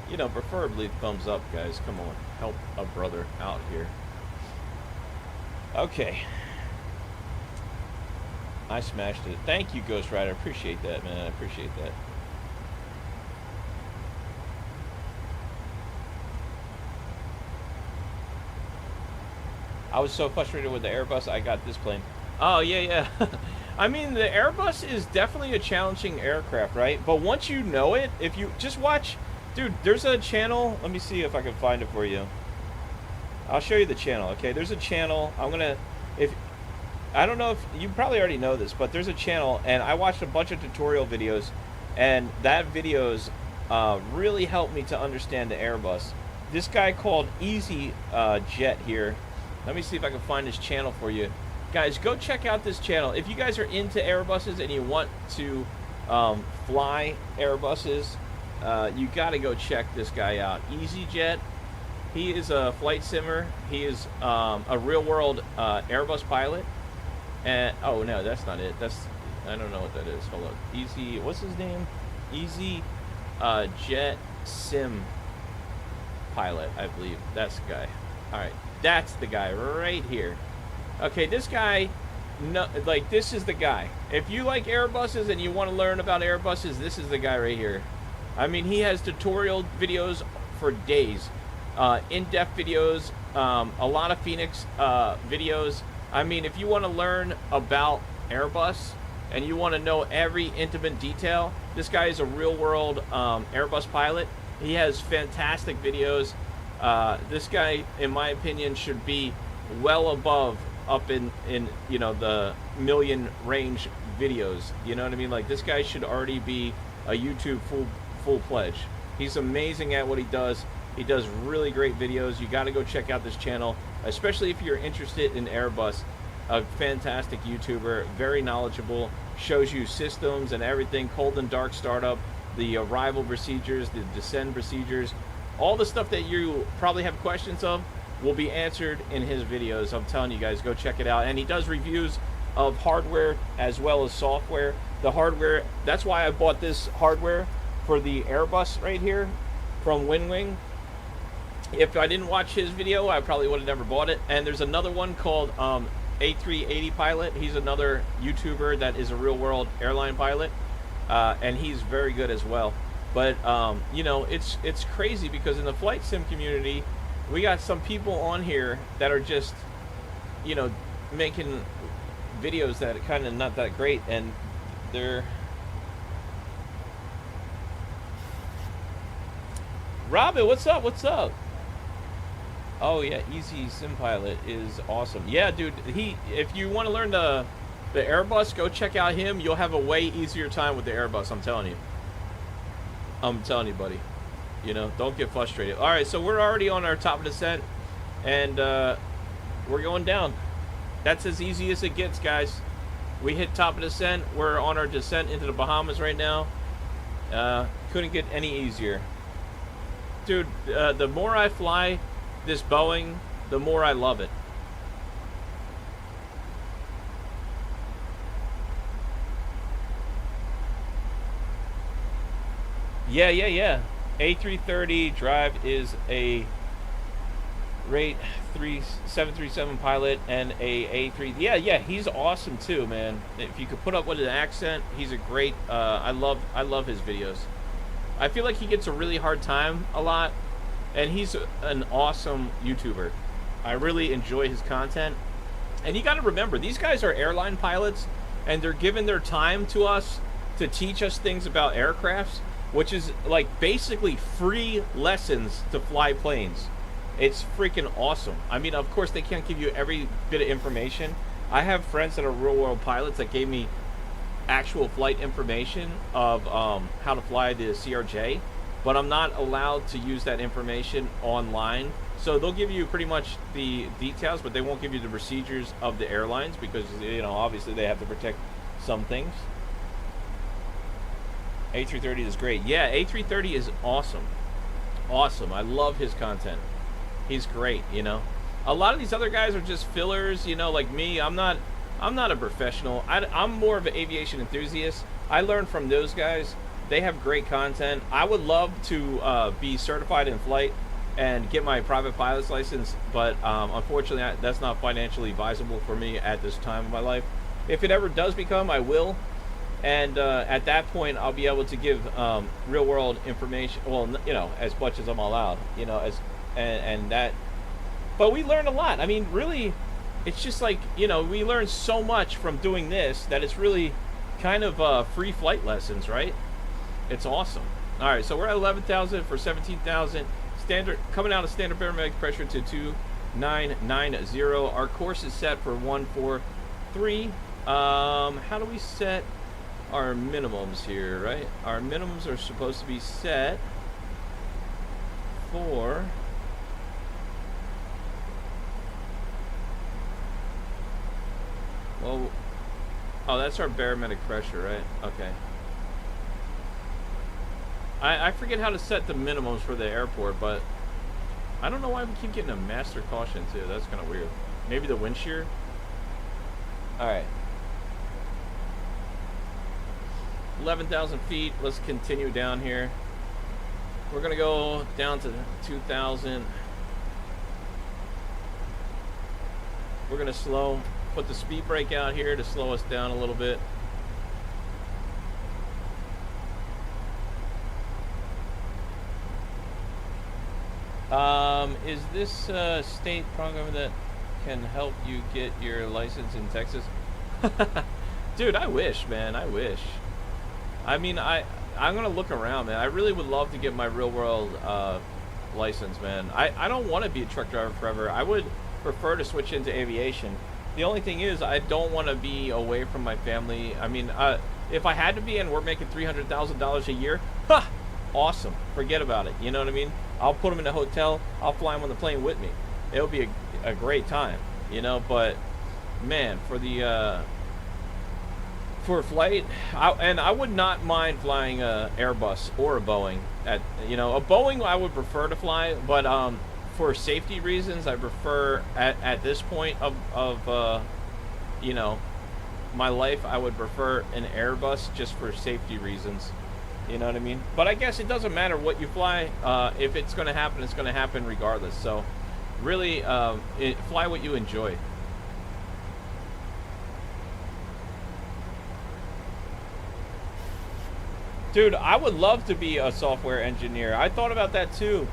you know, preferably thumbs up, guys. Come on, help a brother out here. Okay, I smashed it. Thank you, Ghost Rider. Appreciate that, man. I appreciate that. I was so frustrated with the Airbus, I got this plane. Oh, yeah. I mean, the Airbus is definitely a challenging aircraft, right? But once you know it, if you just watch... Dude, there's a channel. Let me see if I can find it for you. I'll show you the channel, okay? There's a channel. I'm going to... I don't know if... You probably already know this, but there's a channel, and I watched a bunch of tutorial videos, and that videos really helped me to understand the Airbus. This guy called Easy Jet here, Let me see if I can find his channel for you. Guys, go check out this channel. If you guys are into Airbuses and you want to fly Airbuses, you got to go check this guy out. EasyJet. He is a flight simmer. He is a real-world Airbus pilot. And oh no, that's not it. That's, I don't know what that is. Hold up. Easy. What's his name? Easy Jet Sim pilot, I believe. That's the guy. All right, that's the guy right here. Okay, this guy, no, like this is the guy. If you like Airbuses and you want to learn about Airbuses, this is the guy right here. I mean, he has tutorial videos for days, in-depth videos, a lot of Phoenix videos. I mean, if you want to learn about Airbus and you want to know every intimate detail, this guy is a real-world Airbus pilot. He has fantastic videos. This guy, in my opinion, should be well above up in you know, the million range videos. You know what I mean? Like, this guy should already be a YouTube full pledge. He's amazing at what he does. He does really great videos. You got to go check out this channel, especially if you're interested in Airbus. A fantastic YouTuber, very knowledgeable, shows you systems and everything, cold and dark startup, the arrival procedures, the descend procedures, all the stuff that you probably have questions of will be answered in his videos. I'm telling you guys, go check it out. And he does reviews of hardware as well as software. The hardware, that's why I bought this hardware for the Airbus right here from MYNN. If I didn't watch his video, I probably would have never bought it. And there's another one called A380 Pilot. He's another YouTuber that is a real-world airline pilot, and he's very good as well. But you know, it's crazy because in the flight sim community, we got some people on here that are just, you know, making videos that are kind of not that great, and they're... Robin, what's up? What's up? Oh yeah, Easy Sim Pilot is awesome. Yeah, dude, if you want to learn the Airbus, go check out him. You'll have a way easier time with the Airbus, I'm telling you. I'm telling you, buddy. You know, don't get frustrated. All right, so we're already on our top of descent, and we're going down. That's as easy as it gets, guys. We hit top of descent. We're on our descent into the Bahamas right now. Couldn't get any easier. Dude, the more I fly this Boeing, the more I love it. Yeah. A330 drive is a rate 737 pilot and a A3. Yeah, he's awesome too, man. If you could put up with an accent, he's a great. I love his videos. I feel like he gets a really hard time a lot, and he's an awesome YouTuber. I really enjoy his content. And you got to remember, these guys are airline pilots, and they're giving their time to us to teach us things about aircrafts, which is like basically free lessons to fly planes. It's freaking awesome. I mean, of course, they can't give you every bit of information. I have friends that are real-world pilots that gave me actual flight information of how to fly the CRJ, but I'm not allowed to use that information online. So they'll give you pretty much the details, but they won't give you the procedures of the airlines because, you know, obviously they have to protect some things. A330 is great. Yeah, A330 is awesome. Awesome. I love his content. He's great, you know. A lot of these other guys are just fillers, you know, like me. I'm not a professional. I'm more of an aviation enthusiast. I learn from those guys. They have great content. I would love to be certified in flight and get my private pilot's license, but unfortunately, that's not financially advisable for me at this time of my life. If it ever does become, I will. And at that point, I'll be able to give real-world information. Well, you know, as much as I'm allowed. You know, and that. But we learn a lot. I mean, really, it's just like, you know, we learn so much from doing this that it's really kind of free flight lessons, right? It's awesome. All right, so we're at 11,000 for 17,000. Standard coming out of standard barometric pressure to 2990. Our course is set for 143. How do we set our minimums here, right? Our minimums are supposed to be set for Well, oh, that's our barometric pressure, right? Okay. I forget how to set the minimums for the airport, but I don't know why we keep getting a master caution too. That's kind of weird. Maybe the wind shear? Alright. 11,000 feet. Let's continue down here. We're going to go down to 2,000. We're going to put the speed brake out here to slow us down a little bit. Is this a state program that can help you get your license in Texas? Dude, I wish, man. I wish. I mean, I'm gonna look around, man. I really would love to get my real world license, man. I don't want to be a truck driver forever. I would prefer to switch into aviation. The only thing is, I don't want to be away from my family. I mean, if I had to be and we're making $300,000 a year, ha! Awesome. Forget about it. You know what I mean? I'll put them in a hotel. I'll fly them on the plane with me. It'll be a great time, you know. But man, for the for a flight, I would not mind flying a Airbus or a Boeing. A Boeing I would prefer to fly, but for safety reasons, I prefer at this point of my life, I would prefer an Airbus just for safety reasons. You know what I mean? But I guess it doesn't matter what you fly. If it's going to happen, it's going to happen regardless. So really, fly what you enjoy. Dude, I would love to be a software engineer. I thought about that too.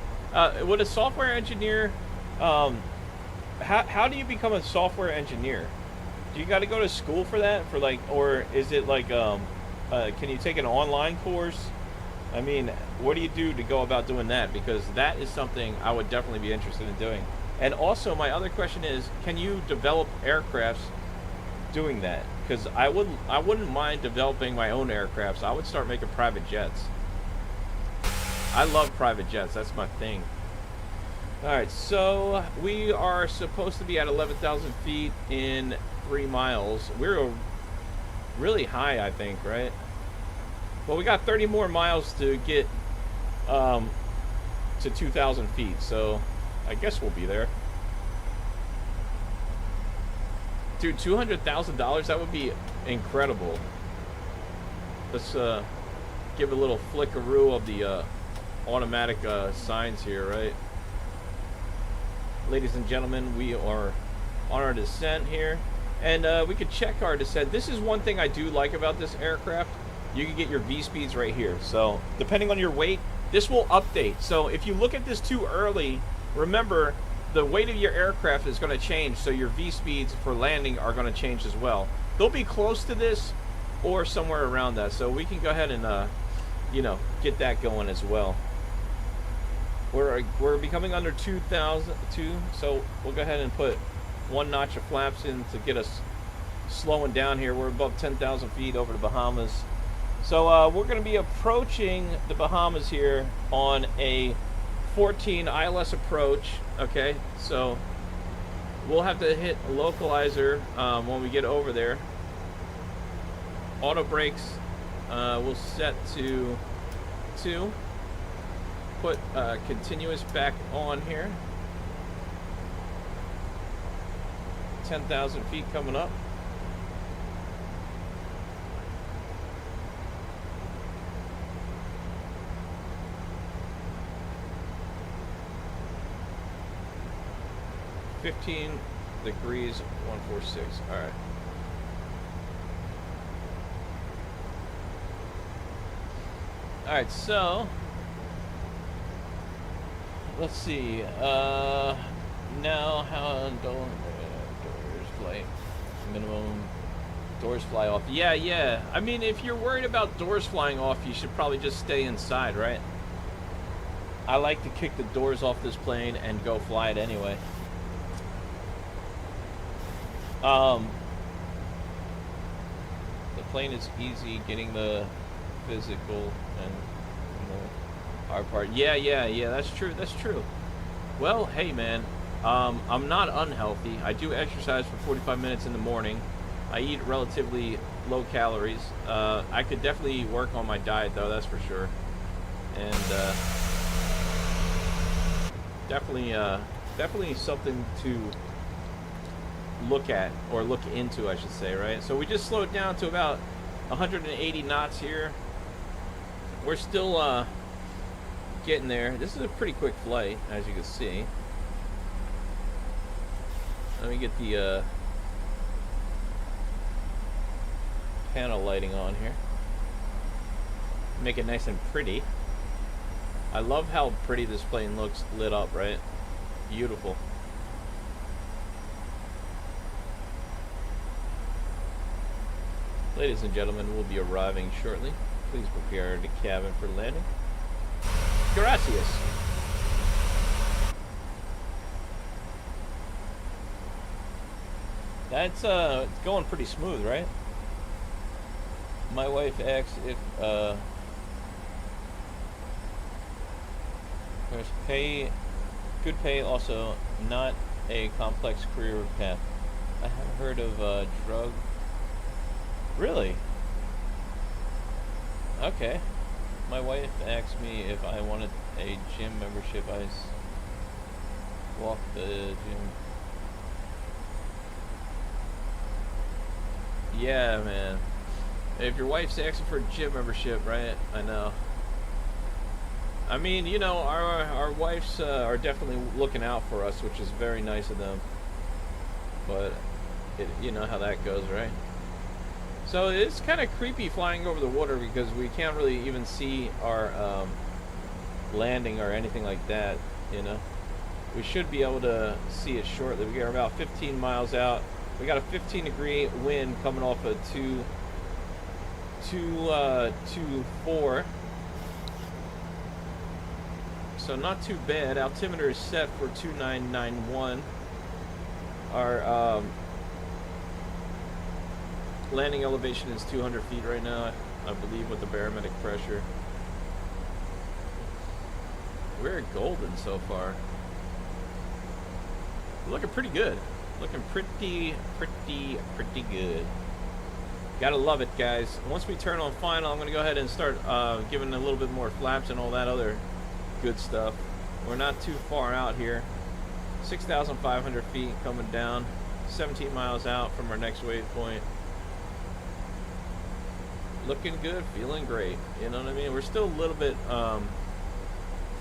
Would a software engineer, how do you become a software engineer? Do you got to go to school for that? Or is it like, can you take an online course? I mean, what do you do to go about doing that? Because that is something I would definitely be interested in doing. And also, my other question is, can you develop aircrafts doing that? Because I wouldn't mind developing my own aircrafts. I would start making private jets. I love private jets. That's my thing. All right, so we are supposed to be at 11,000 feet in 3 miles. We're really high, I think, right? Well, we got 30 more miles to get to 2,000 feet, so I guess we'll be there. Dude, $200,000, that would be incredible. Let's give a little flickaroo of the automatic signs here, right? Ladies and gentlemen, we are on our descent here. And we could check our descent. This is one thing I do like about this aircraft. You can get your V-speeds right here. So depending on your weight, this will update. So if you look at this too early, remember the weight of your aircraft is going to change. So your V-speeds for landing are going to change as well. They'll be close to this or somewhere around that. So we can go ahead and, get that going as well. We're becoming under 2,000, so we'll go ahead and put 1 notch of flaps in to get us slowing down here. We're above 10,000 feet over the Bahamas. So we're going to be approaching the Bahamas here on a 14 ILS approach. Okay, so we'll have to hit a localizer when we get over there. Auto brakes we'll set to 2. Put continuous back on here. 10,000 feet coming up. $15 degrees 146. All right. All right, so let's see. Now how doors fly minimum doors fly off. Yeah. I mean, if you're worried about doors flying off, you should probably just stay inside, right? I like to kick the doors off this plane and go fly it anyway. The plane is easy getting the physical and our part. Yeah, that's true. Well, hey man, I'm not unhealthy. I do exercise for 45 minutes in the morning. I eat relatively low calories. I could definitely work on my diet though, that's for sure. And definitely something to look at, or look into, I should say, right? So we just slowed down to about 180 knots here. We're still getting there. This is a pretty quick flight, as you can see. Let me get the panel lighting on here. Make it nice and pretty. I love how pretty this plane looks lit up, right? Beautiful. Ladies and gentlemen, we'll be arriving shortly. Please prepare the cabin for landing. Gracias. That's it's going pretty smooth, right? My wife asks if there's pay, good pay, also not a complex career path. I have heard of drug. Really? Okay. My wife asked me if I wanted a gym membership. I walk the gym. Yeah, man. If your wife's asking for a gym membership, right? I know. I mean, you know, our wives are definitely looking out for us, which is very nice of them. But you know how that goes, right? So it's kind of creepy flying over the water because we can't really even see our landing or anything like that, you know. We should be able to see it shortly. We are about 15 miles out. We got a 15-degree wind coming off of 224. So not too bad. Altimeter is set for 2991. Our landing elevation is 200 feet right now, I believe, with the barometric pressure. We're golden so far. Looking pretty good. Looking pretty good. Gotta love it, guys. Once we turn on final, I'm gonna go ahead and start giving a little bit more flaps and all that other good stuff. We're not too far out here. 6,500 feet coming down. 17 miles out from our next waypoint. Looking good, feeling great. You know what I mean? We're still a little bit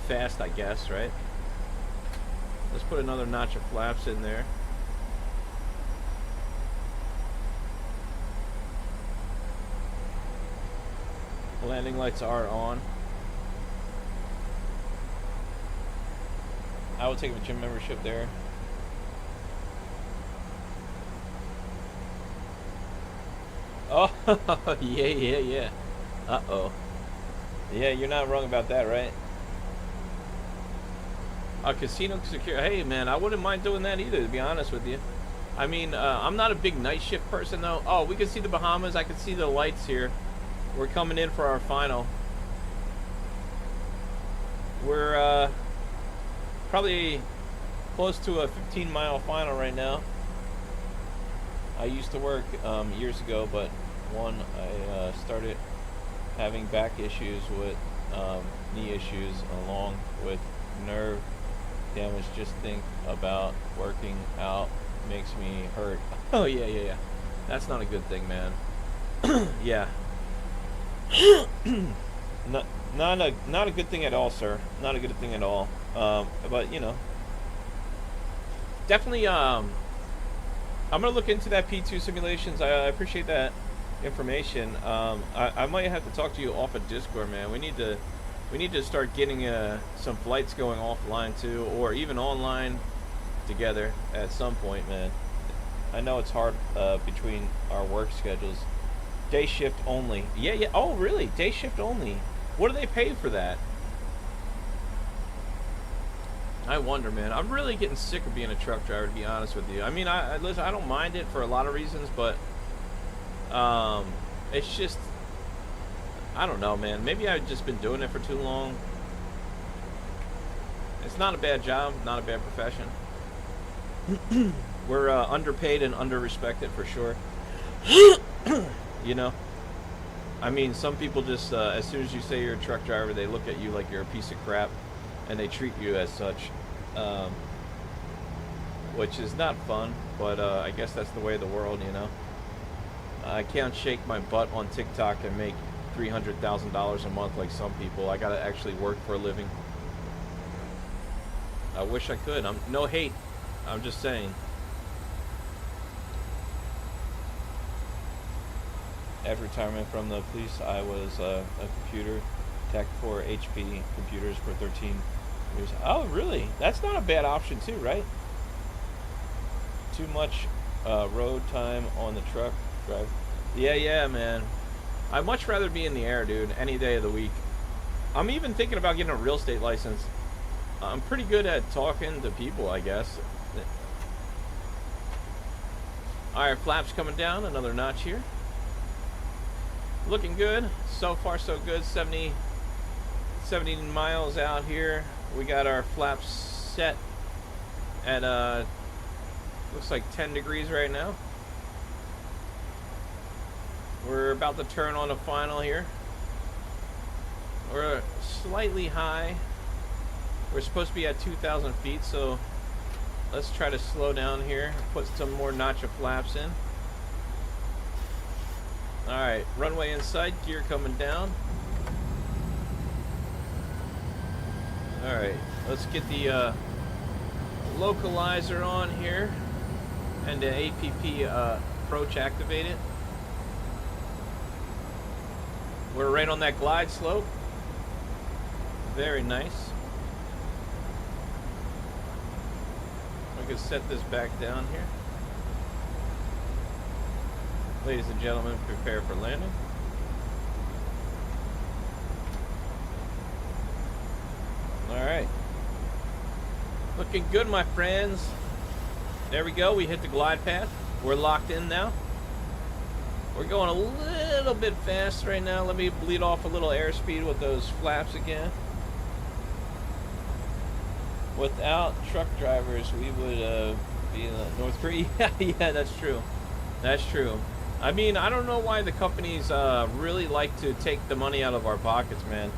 fast, I guess, right? Let's put another notch of flaps in there. Landing lights are on. I will take a gym membership there. Oh, yeah. Uh-oh. Yeah, you're not wrong about that, right? A casino secure. Hey, man, I wouldn't mind doing that either, to be honest with you. I mean, I'm not a big night shift person, though. Oh, we can see the Bahamas. I can see the lights here. We're coming in for our final. We're probably close to a 15-mile final right now. I used to work years ago, but I started having back issues with knee issues along with nerve damage. Just think about working out makes me hurt. Oh yeah. That's not a good thing, man. Yeah. Not a good thing at all, sir. Not a good thing at all. But you know, definitely. I'm gonna look into that P2 simulations. I appreciate that information. I might have to talk to you off of Discord, man. We need to start getting some flights going offline too, or even online together at some point, man. I know it's hard between our work schedules. Day shift only. Yeah. Oh, really? Day shift only. What do they pay for that? I wonder, man. I'm really getting sick of being a truck driver, to be honest with you. I mean, listen, I don't mind it for a lot of reasons, but it's just, I don't know, man. Maybe I've just been doing it for too long. It's not a bad job, not a bad profession. We're underpaid and under-respected for sure. You know? I mean, some people just, as soon as you say you're a truck driver, they look at you like you're a piece of crap, and they treat you as such, which is not fun, but I guess that's the way of the world, you know? I can't shake my butt on TikTok and make $300,000 a month like some people. I gotta actually work for a living. I wish I could. No hate. I'm just saying. After retirement from the police, I was a computer tech for HP computers for 13 years. Oh, really? That's not a bad option too, right? Too much road time on the truck drive. Yeah, man. I'd much rather be in the air, dude, any day of the week. I'm even thinking about getting a real estate license. I'm pretty good at talking to people, I guess. Alright, flaps coming down, another notch here. Looking good. So far, so good. 70 miles out here. We got our flaps set at, looks like 10 degrees right now. We're about to turn on a final here. We're slightly high. We're supposed to be at 2,000 feet, so let's try to slow down here. Put some more notch of flaps in. Alright, runway in sight, gear coming down. Alright, let's get the localizer on here and the APP approach activated. We're right on that glide slope. Very nice. We can set this back down here. Ladies and gentlemen, prepare for landing. Alright. Looking good, my friends. There we go. We hit the glide path. We're locked in now. We're going a little bit fast right now. Let me bleed off a little airspeed with those flaps again. Without truck drivers, we would be in North Korea. Yeah, that's true. That's true. I mean, I don't know why the companies really like to take the money out of our pockets, man.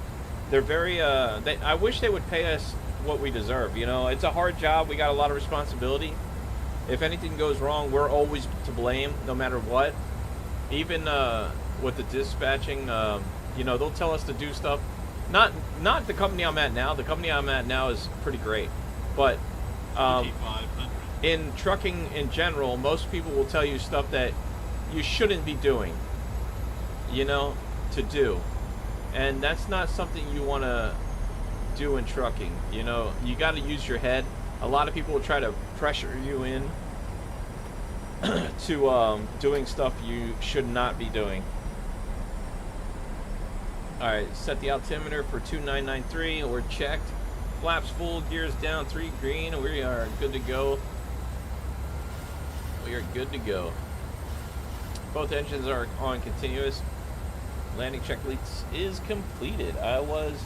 They're very, I wish they would pay us what we deserve, you know? It's a hard job. We got a lot of responsibility. If anything goes wrong, we're always to blame, no matter what. Even with the dispatching, you know, they'll tell us to do stuff. Not the company I'm at now. The company I'm at now is pretty great. But in trucking in general, most people will tell you stuff that you shouldn't be doing, you know, to do. And that's not something you want to do in trucking. You know, you got to use your head. A lot of people will try to pressure you in to doing stuff you should not be doing. Alright, set the altimeter for 2993. We're checked. Flaps full, gears down, 3 green. We are good to go. We are good to go. Both engines are on continuous. Landing checklist is completed. I was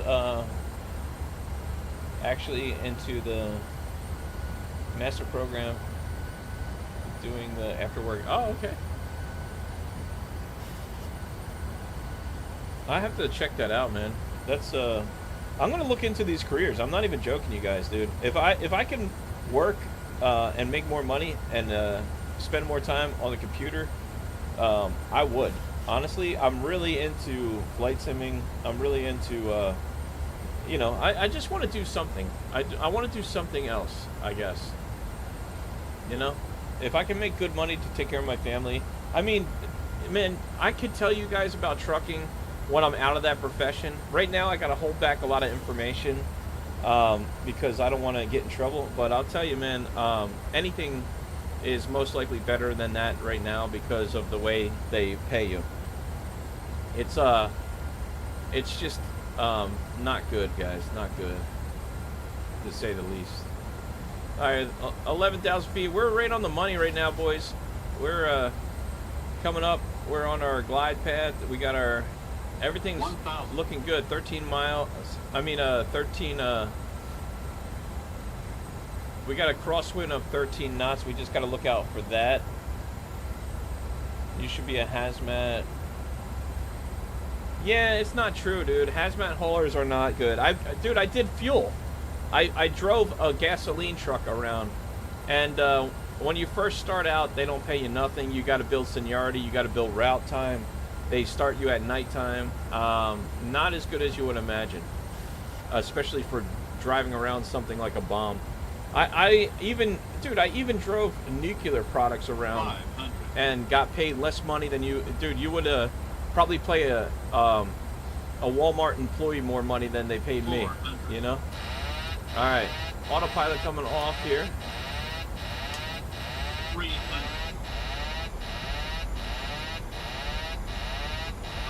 actually into the master program doing the after work. Oh, okay. I have to check that out, man. That's I'm gonna look into these careers. I'm not even joking, you guys, dude. If I can work and make more money and spend more time on the computer, I would. Honestly, I'm really into flight simming. I'm really into, you know, I just want to do something. I want to do something else, I guess. You know, if I can make good money to take care of my family. I mean, man, I could tell you guys about trucking when I'm out of that profession. Right now, I got to hold back a lot of information because I don't want to get in trouble. But I'll tell you, man, anything is most likely better than that right now because of the way they pay you. It's just not good, guys. Not good, to say the least. All right, 11,000 feet. We're right on the money right now, boys. We're coming up. We're on our glide path. We got our everything's looking good. 13 miles. I mean, 13. We got a crosswind of 13 knots. We just got to look out for that. You should be a hazmat. Yeah, it's not true, dude. Hazmat haulers are not good. Dude, I did fuel. I drove a gasoline truck around, and when you first start out, they don't pay you nothing. You got to build seniority. You got to build route time. They start you at nighttime. Not as good as you would imagine, especially for driving around something like a bomb. I even drove nuclear products around and got paid less money than you. Dude, you would probably pay a Walmart employee more money than they paid me, you know? All right, autopilot coming off here. 300.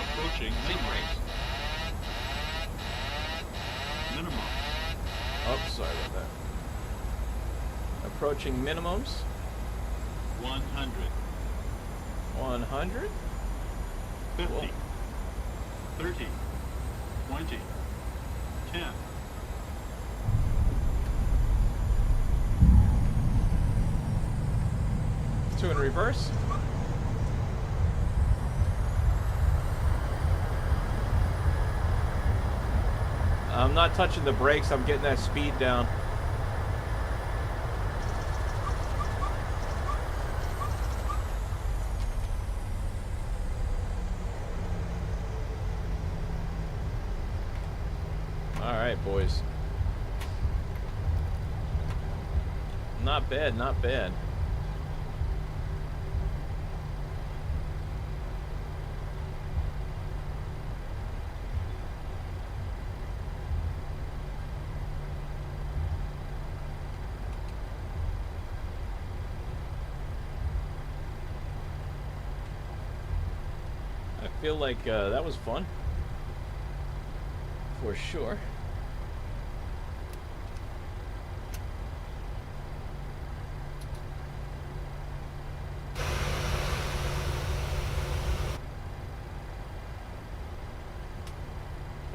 Approaching minimum. Minimum. Oh, sorry about that. Approaching minimums. 100. 100. 50. Cool. 30. 20. 10. Two in reverse. I'm not touching the brakes. I'm getting that speed down. All right, boys. Not bad, not bad. I feel like that was fun, for sure.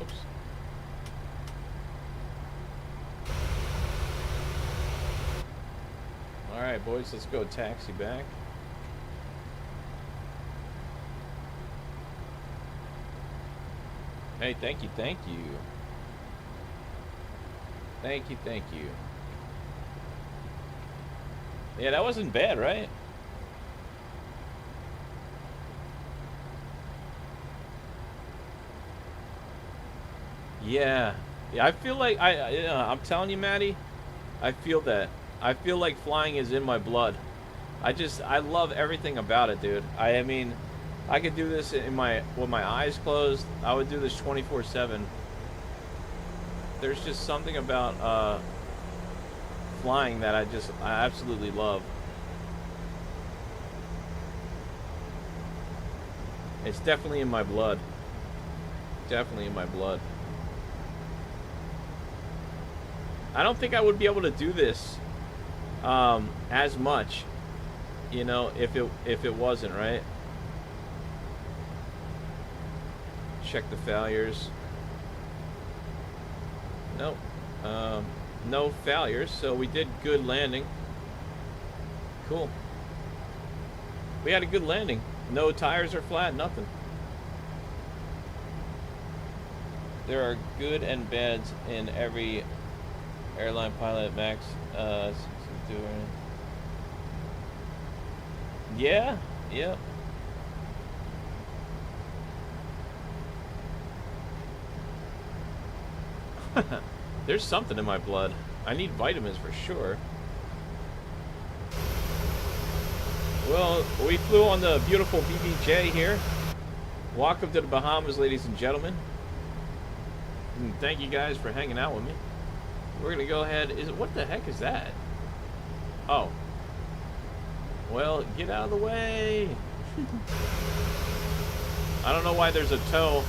Oops. All right, boys, let's go taxi back. Hey, thank you, thank you. Thank you, thank you. Yeah, that wasn't bad, right? Yeah. Yeah, I feel like, I'm telling you, Maddie, I feel that. I feel like flying is in my blood. I love everything about it, dude. I mean, I could do this with my eyes closed. I would do this 24/7. There's just something about flying that I absolutely love. It's definitely in my blood. Definitely in my blood. I don't think I would be able to do this as much, you know, if it wasn't, right? Check the failures. Nope. No failures, so we did good landing. Cool. We had a good landing. No tires are flat, nothing. There are good and bads in every airline pilot, Max. Yeah, yeah. There's something in my blood. I need vitamins for sure. Well, we flew on the beautiful BBJ here. Welcome to the Bahamas, ladies and gentlemen. And thank you guys for hanging out with me. We're gonna go ahead. What the heck is that? Oh. Well, get out of the way. I don't know why there's a tow.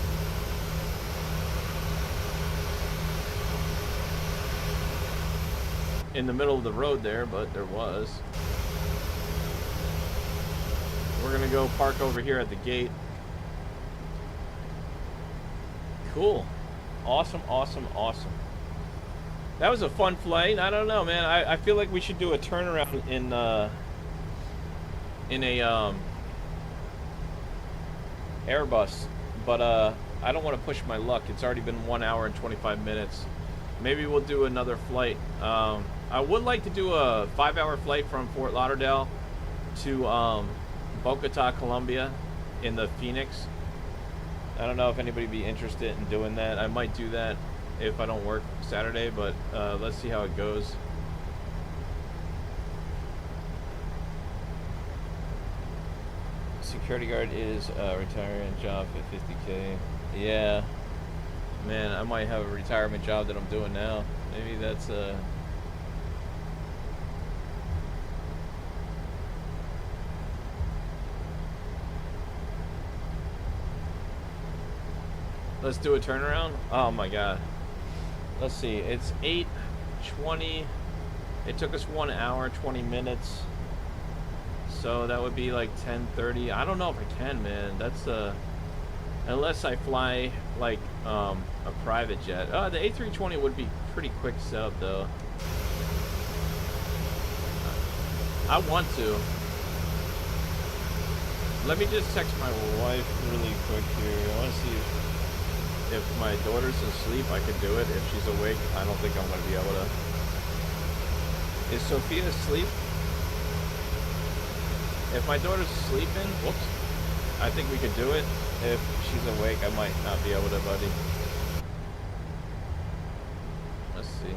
In the middle of the road there, but there was. We're gonna go park over here at the gate. Cool. Awesome, awesome, awesome. That was a fun flight. I don't know, man. I feel like we should do a turnaround in a Airbus, but I don't want to push my luck. It's already been 1 hour and 25 minutes. Maybe we'll do another flight. I would like to do a 5-hour flight from Fort Lauderdale to Bogota, Colombia, in the Phoenix. I don't know if anybody would be interested in doing that. I might do that if I don't work Saturday, but let's see how it goes. Security guard is a retirement job at 50K. Yeah, man, I might have a retirement job that I'm doing now. Maybe that's Let's do a turnaround. Oh my god. Let's see. It's 8:20. It took us 1 hour, 20 minutes. So that would be like 10:30. I don't know if I can, man. That's unless I fly like a private jet. The A320 would be pretty quick setup though. I want to. Let me just text my wife really quick here. I want to see if my daughter's asleep, I could do it. If she's awake, I don't think I'm going to be able to. Is Sophia asleep? If my daughter's sleeping, whoops, I think we could do it. If she's awake, I might not be able to, buddy. Let's see.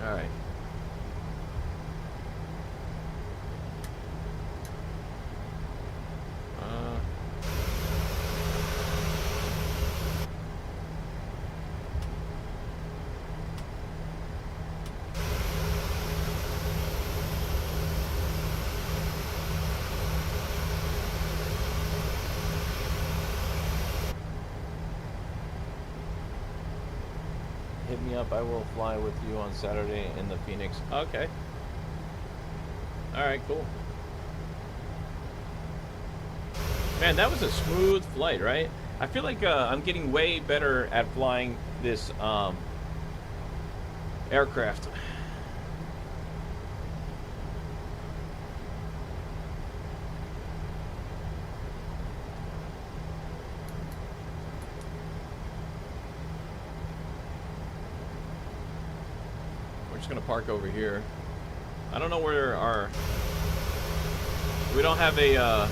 All right. Hit me up. I will fly with you on Saturday in the Phoenix. Okay. All right, cool. Man, that was a smooth flight, right? I feel like I'm getting way better at flying this aircraft. Gonna park over here. I don't know where our we don't have a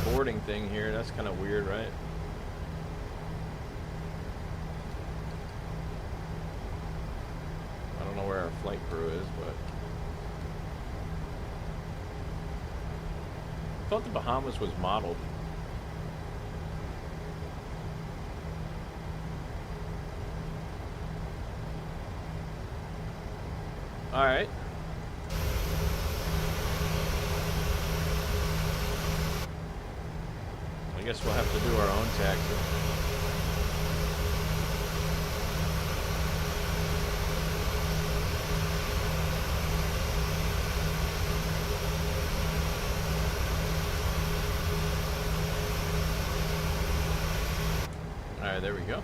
boarding thing here. That's kind of weird, right? I don't know where our flight crew is, but I thought the Bahamas was modeled. All right. I guess we'll have to do our own taxi. All right, there we go.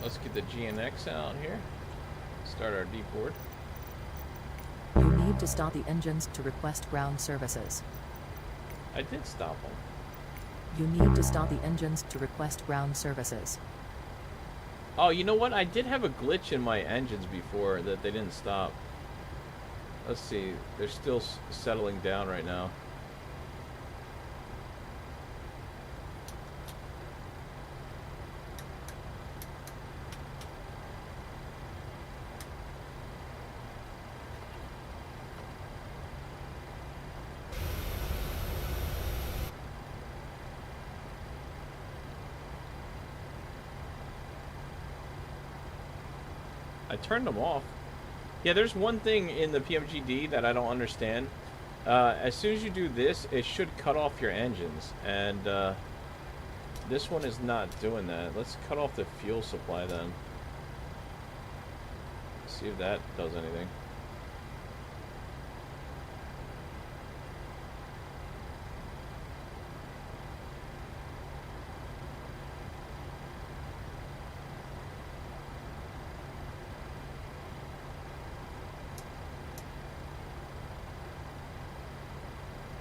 Let's get the GNX out here. Start our deep board. You need to stop the engines to request ground services. I did stop them. You need to stop the engines to request ground services. Oh, you know what? I did have a glitch in my engines before that they didn't stop. Let's see. They're still settling down right now. I turned them off. Yeah, there's one thing in the PMGD that I don't understand. As soon as you do this, it should cut off your engines, and this one is not doing that. Let's cut off the fuel supply then. See if that does anything.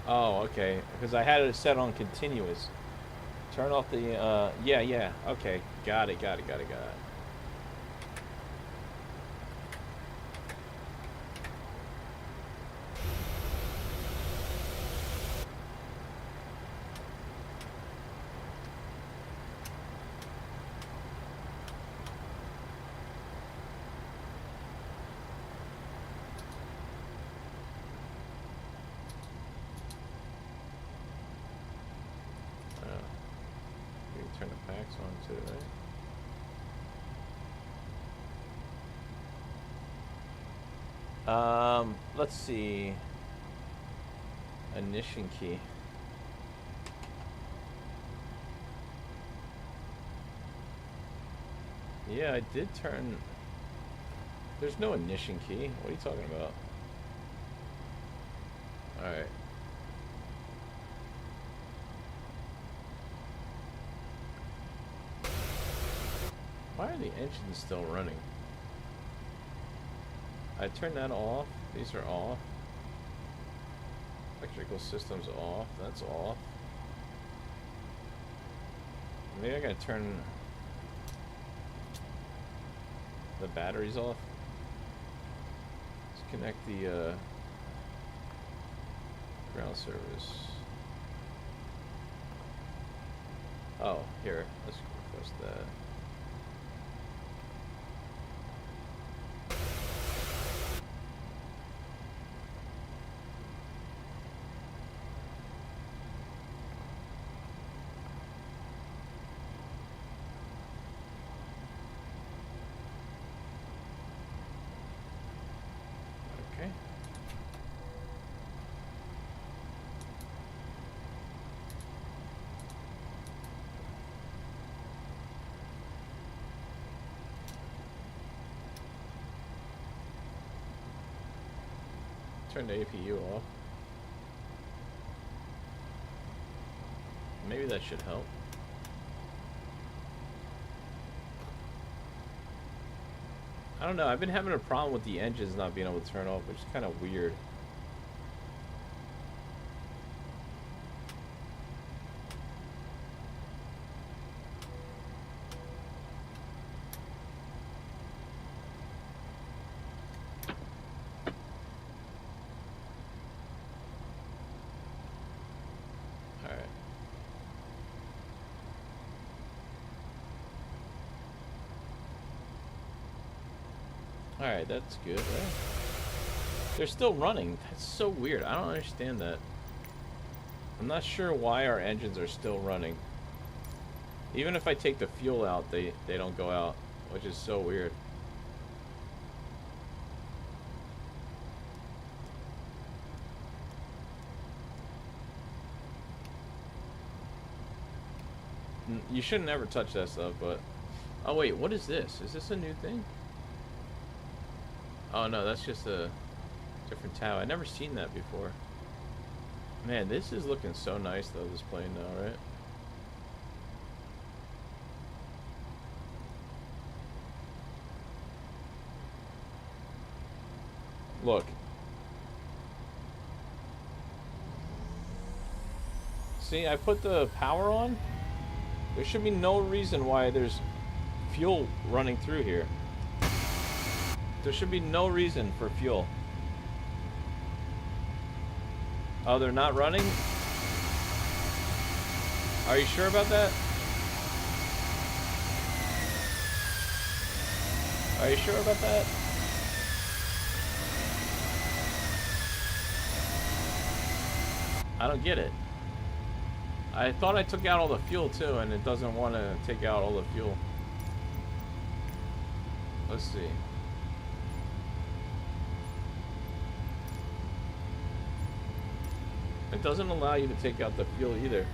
Oh, okay. Because I had it set on continuous. Turn off the, yeah. Okay. Got it. You can turn the packs on too, right? Let's see. Ignition key. Yeah, I did turn... There's no ignition key. What are you talking about? Alright. Why are the engines still running? I turned that off. These are off. Electrical system's off. That's off. Maybe I gotta turn the batteries off. Let's connect the ground service. Oh, here. Let's request that. Okay. Turn the APU off. Maybe that should help. I don't know, I've been having a problem with the engines not being able to turn off, which is kind of weird. Alright. Alright, that's good, right? They're still running. That's so weird. I don't understand that. I'm not sure why our engines are still running. Even if I take the fuel out, they don't go out, which is so weird. You shouldn't ever touch that stuff, but... Oh wait, what is this? Is this a new thing? Oh no, that's just a different tab. I've never seen that before. Man, this is looking so nice though, this plane now, right? Look. See, I put the power on. There should be no reason why there's fuel running through here. There should be no reason for fuel. Oh, they're not running? Are you sure about that? Are you sure about that? I don't get it. I thought I took out all the fuel too, and it doesn't want to take out all the fuel. Let's see. It doesn't allow you to take out the fuel either.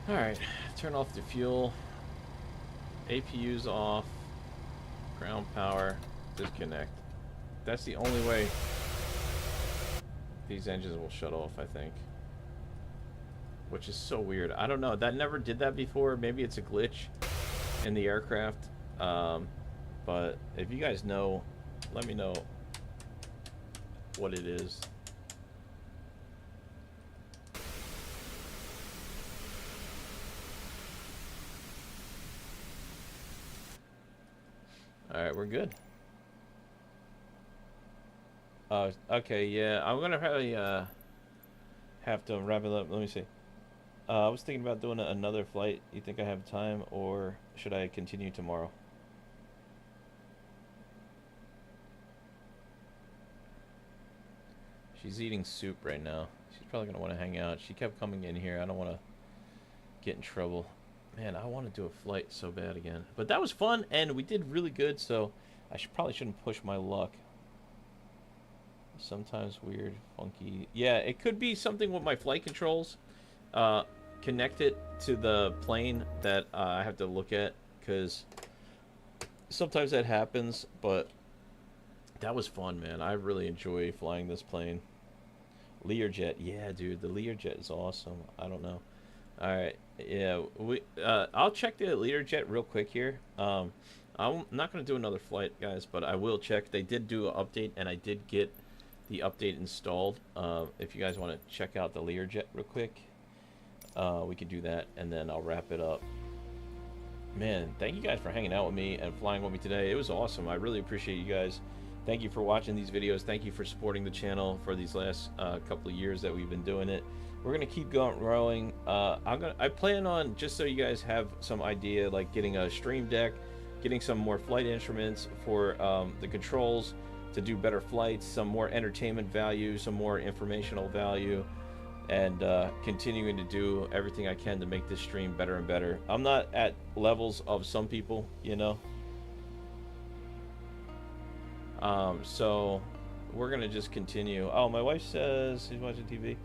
Alright, turn off the fuel. APU's off. Ground power. Disconnect. That's the only way these engines will shut off, I think. Which is so weird. I don't know. That never did that before. Maybe it's a glitch. in the aircraft. But if you guys know, let me know what it is. Alright, we're good. Okay, yeah, I'm gonna probably have to wrap it up. Let me see. I was thinking about doing another flight. You think I have time, or should I continue tomorrow? She's eating soup right now. She's probably gonna want to hang out. She kept coming in here. I don't want to get in trouble. Man, I want to do a flight so bad again. But that was fun, and we did really good, so I probably shouldn't push my luck. Sometimes weird, funky. Yeah, it could be something with my flight controls. Connect it to the plane that I have to look at, because sometimes that happens, but that was fun, man. I really enjoy flying this plane. Learjet, yeah, dude, the Learjet is awesome. I don't know. All right, yeah, I'll check the Learjet real quick here. I'm not gonna do another flight, guys, but I will check. They did do an update, and I did get the update installed. If you guys want to check out the Learjet real quick, we could do that, and then I'll wrap it up. Man, thank you guys for hanging out with me and flying with me today. It was awesome. I really appreciate you guys. Thank you for watching these videos. Thank you for supporting the channel for these last couple of years that we've been doing it. We're gonna keep growing. I plan on, just so you guys have some idea, like getting a stream deck, getting some more flight instruments for the controls to do better flights, some more entertainment value, some more informational value, and continuing to do everything I can to make this stream better and better. I'm not at levels of some people, you know. So we're gonna just continue. Oh, my wife says she's watching TV.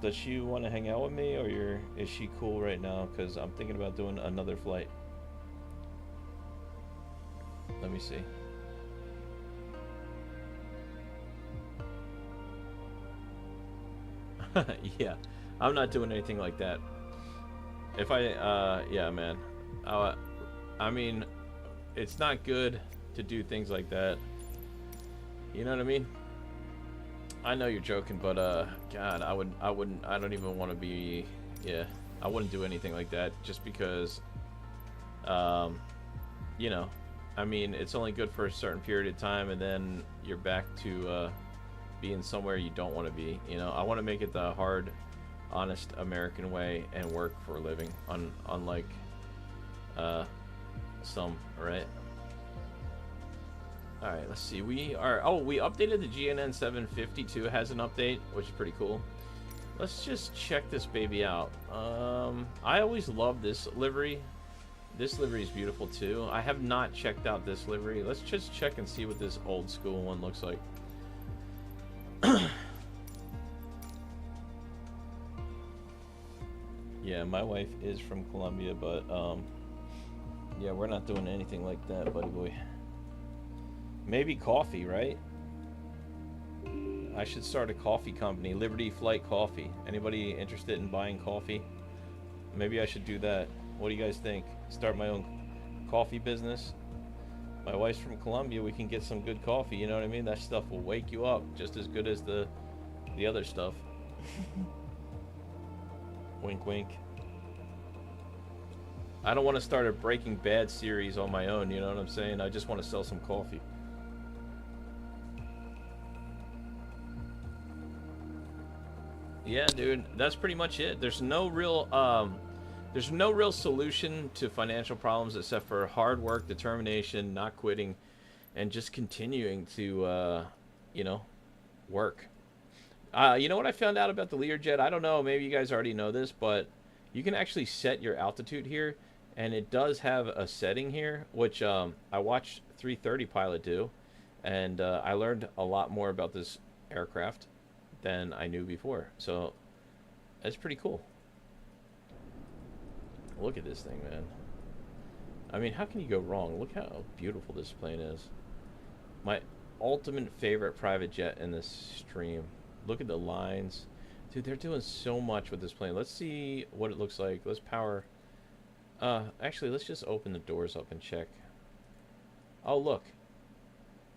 Does she want to hang out with me, or is she cool right now? Because I'm thinking about doing another flight. Let me see. Yeah, I'm not doing anything like that. If I, yeah, man. I mean, it's not good to do things like that. You know what I mean? I know you're joking, but God, I don't even want to be. Yeah, I wouldn't do anything like that just because. You know, I mean, it's only good for a certain period of time, and then you're back to being somewhere you don't want to be. You know, I want to make it the hard, honest American way and work for a living, unlike some, right? All right, let's see. We updated the GNN 752. It has an update, which is pretty cool. Let's just check this baby out. I always love this livery. This livery is beautiful too. I have not checked out this livery. Let's just check and see what this old school one looks like. Yeah, my wife is from Colombia, but yeah, we're not doing anything like that, buddy boy. Maybe coffee, right? I should start a coffee company, Liberty Flight Coffee. Anybody interested in buying coffee? Maybe I should do that. What do you guys think? Start my own coffee business? My wife's from Colombia. We can get some good coffee, you know what I mean? That stuff will wake you up just as good as the other stuff. Wink, wink. I don't want to start a Breaking Bad series on my own, you know what I'm saying? I just want to sell some coffee. Yeah, dude, that's pretty much it. There's no real solution to financial problems except for hard work, determination, not quitting, and just continuing to, you know, work. You know what I found out about the Learjet? I don't know, maybe you guys already know this, but you can actually set your altitude here, and it does have a setting here, which I watched 330 pilot do, and I learned a lot more about this aircraft than I knew before. So that's pretty cool. Look at this thing, man. I mean, how can you go wrong? Look how beautiful this plane is. My ultimate favorite private jet in this stream. Look at the lines. Dude, they're doing so much with this plane. Let's see what it looks like. Let's power Actually, let's just open the doors up and check. Oh, look.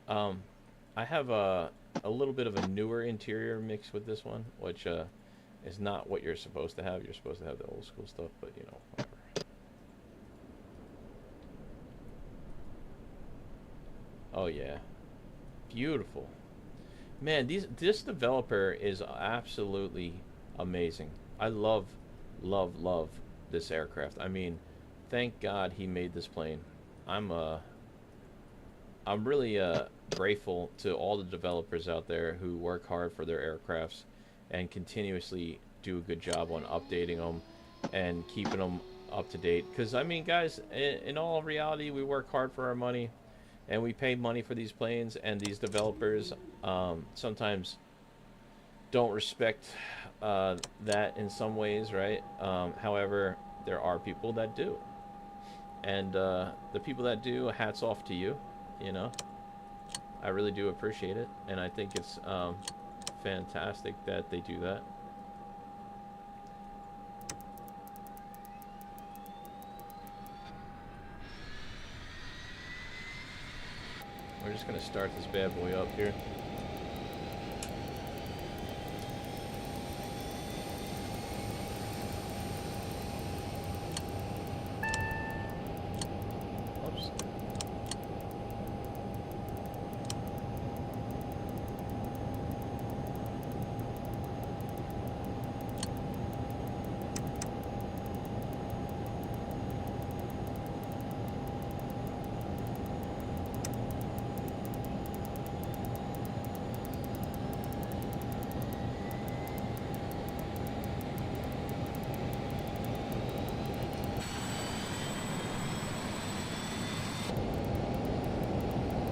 I have a little bit of a newer interior mixed with this one, which is not what you're supposed to have. You're supposed to have the old school stuff, but you know, whatever. Oh yeah, beautiful. Man, this developer is absolutely amazing. I love this aircraft. I mean, thank God he made this plane. I'm really grateful to all the developers out there who work hard for their aircrafts and continuously do a good job on updating them and keeping them up to date. Because I mean, guys, in all reality, we work hard for our money and we pay money for these planes, and these developers sometimes don't respect that in some ways, right? However, there are people that do, and the people that do, hats off to you. You know, I really do appreciate it, and I think it's fantastic that they do that. We're just gonna start this bad boy up here. Oops.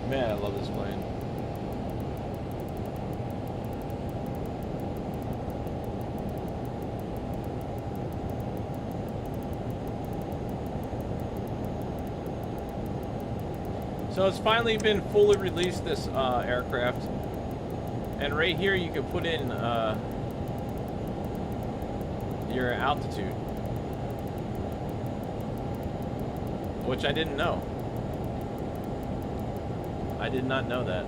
Man, I love this plane. So it's finally been fully released, this aircraft. And right here you can put in your altitude, which I didn't know. I did not know that.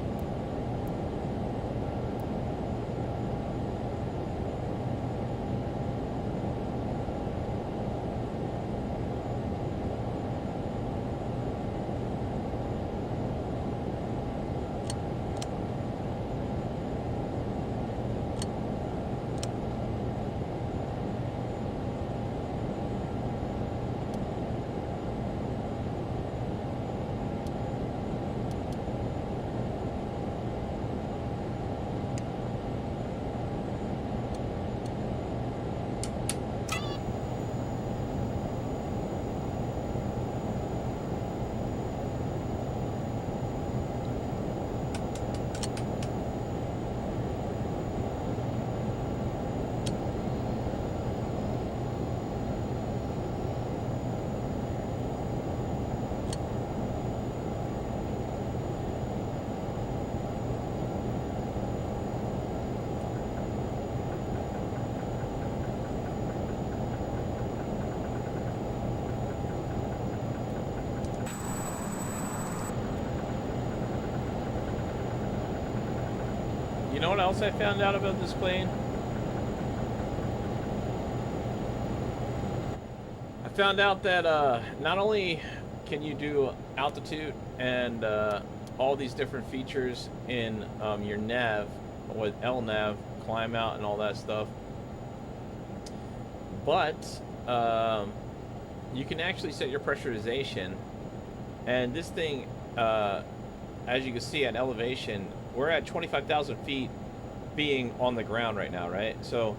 You know what else I found out about this plane? I found out that not only can you do altitude and all these different features in your nav with LNAV, climb out and all that stuff, but you can actually set your pressurization. And this thing, as you can see at elevation, we're at 25,000 feet being on the ground right now, right? So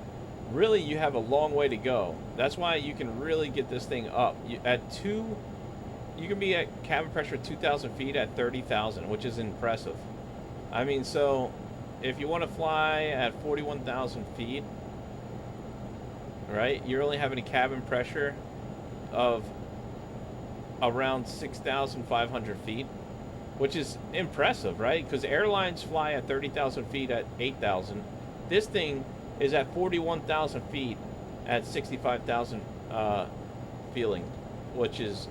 really you have a long way to go. That's why you can really get this thing up. You can be at cabin pressure 2,000 feet at 30,000, which is impressive. I mean, so if you want to fly at 41,000 feet, right, you're only having a cabin pressure of around 6,500 feet, which is impressive, right? Because airlines fly at 30,000 feet at 8,000. This thing is at 41,000 feet at 65,000 feeling. which is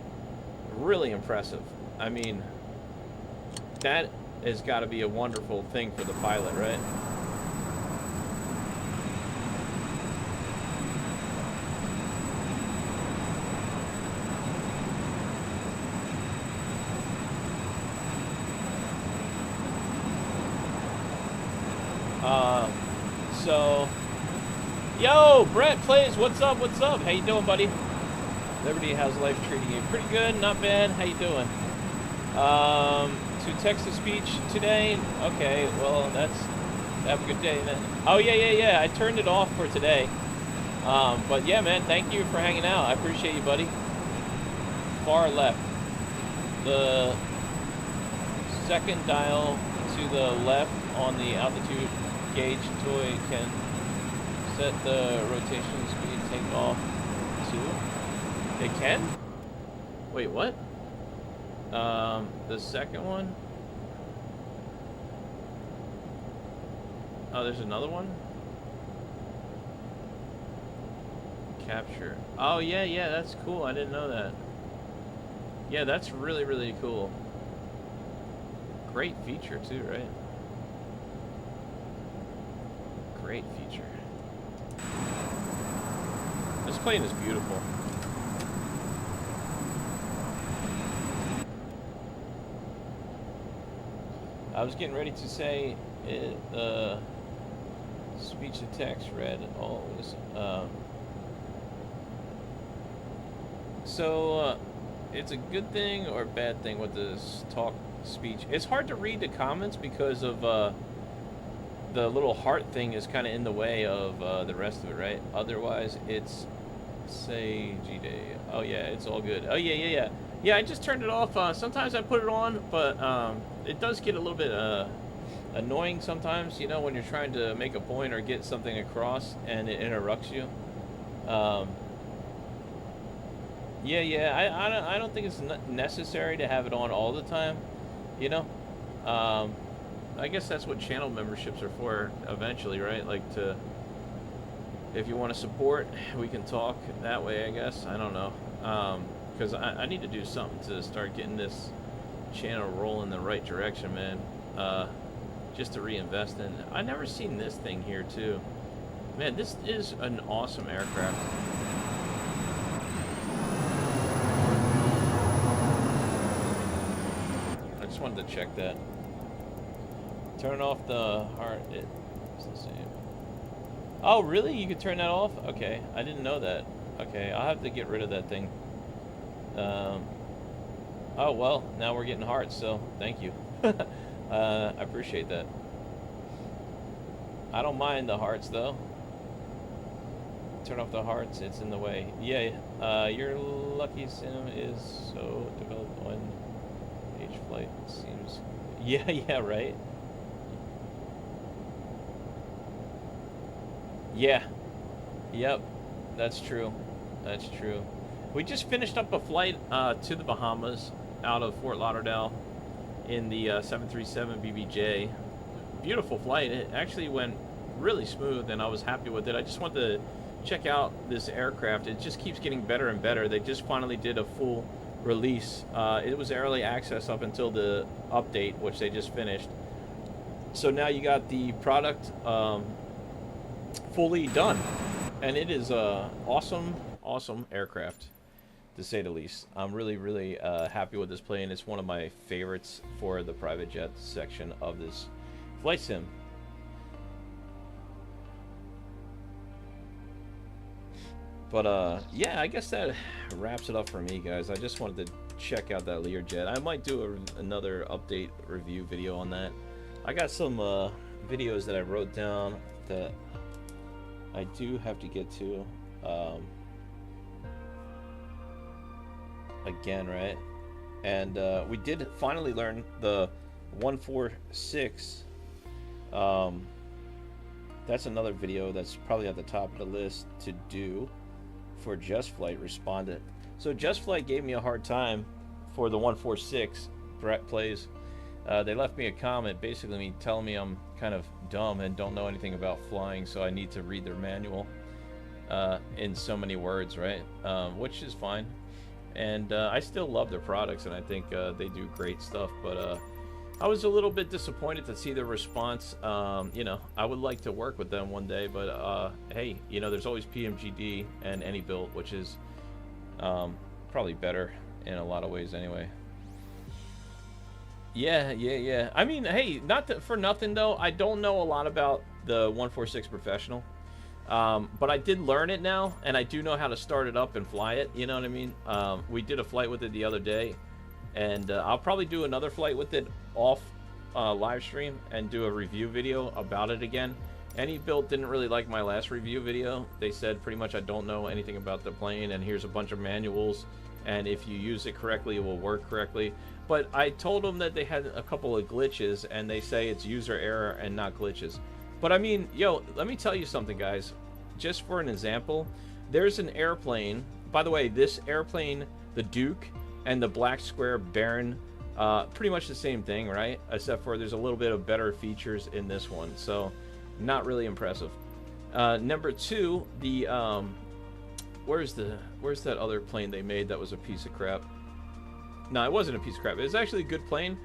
really impressive. I mean, that has got to be a wonderful thing for the pilot, right? So, yo, Brett Plays, what's up, what's up? How you doing, buddy? Liberty, how's life treating you? Pretty good, not bad. How you doing? To text-to-speech today? Okay, well, have a good day, man. Oh, yeah, I turned it off for today. But yeah, man, thank you for hanging out. I appreciate you, buddy. Far left. The second dial to the left on the altitude gauge toy can set the rotation speed takeoff to. It can? Wait, what? The second one? Oh, there's another one? Capture. Oh, yeah, that's cool. I didn't know that. Yeah, that's really, really cool. Great feature, too, right? Great feature. This plane is beautiful. I was getting ready to say it, speech to text read always. So it's a good thing or a bad thing with this talk speech. It's hard to read the comments because of the little heart thing is kind of in the way of the rest of it, right? Otherwise, it's say G-Day. Oh yeah, it's all good. Oh yeah. Yeah, I just turned it off. Sometimes I put it on, but it does get a little bit annoying sometimes, you know, when you're trying to make a point or get something across and it interrupts you. Yeah, I don't think it's necessary to have it on all the time, you know. I guess that's what channel memberships are for eventually, right? Like if you want to support, we can talk that way, I guess. I don't know. Because I need to do something to start getting this channel rolling the right direction, man. Just to reinvest in. I never seen this thing here, too. Man, this is an awesome aircraft. I just wanted to check that. Turn off the heart. It's the same. Oh, really? You could turn that off? Okay, I didn't know that. Okay, I'll have to get rid of that thing. Oh, well, now we're getting hearts, so thank you. I appreciate that. I don't mind the hearts, though. Turn off the hearts, it's in the way. Yeah, your lucky sim is so developed on H-Flight, seems... Yeah, right? Yeah. Yep. That's true. That's true. We just finished up a flight to the Bahamas out of Fort Lauderdale in the 737 BBJ. Beautiful flight. It actually went really smooth and I was happy with it. I just wanted to check out this aircraft. It just keeps getting better and better. They just finally did a full release. It was early access up until the update, which they just finished. So now you got the product fully done, and it is a awesome aircraft, to say the least. I'm really happy with this plane. It's one of my favorites for the private jet section of this flight sim. But yeah, I guess that wraps it up for me, guys. I just wanted to check out that Learjet. I might do another update review video on that. I got some videos that I wrote down that I do have to get to again, right? And we did finally learn the 146. That's another video that's probably at the top of the list to do for Just Flight respondent. So Just Flight gave me a hard time for the 146. Brett Plays. They left me a comment basically telling me I'm kind of dumb and don't know anything about flying, so I need to read their manual in so many words, right? Which is fine. And I still love their products, and I think they do great stuff. But I was a little bit disappointed to see the response. You know, I would like to work with them one day, but hey, you know, there's always PMGD and AnyBuilt, which is probably better in a lot of ways anyway. Yeah. I mean, hey, for nothing though, I don't know a lot about the 146 Professional. But I did learn it now, and I do know how to start it up and fly it, you know what I mean? We did a flight with it the other day, and I'll probably do another flight with it off live stream and do a review video about it again. AnyBuilt didn't really like my last review video. They said pretty much I don't know anything about the plane, and here's a bunch of manuals, and if you use it correctly, it will work correctly. But I told them that they had a couple of glitches, and they say it's user error and not glitches. But I mean, yo, let me tell you something, guys. Just for an example, there's an airplane. By the way, this airplane, the Duke, and the Black Square Baron, pretty much the same thing, right? Except for there's a little bit of better features in this one. So, not really impressive. Number two, the where's that other plane they made that was a piece of crap? No, it wasn't a piece of crap. It was actually a good plane,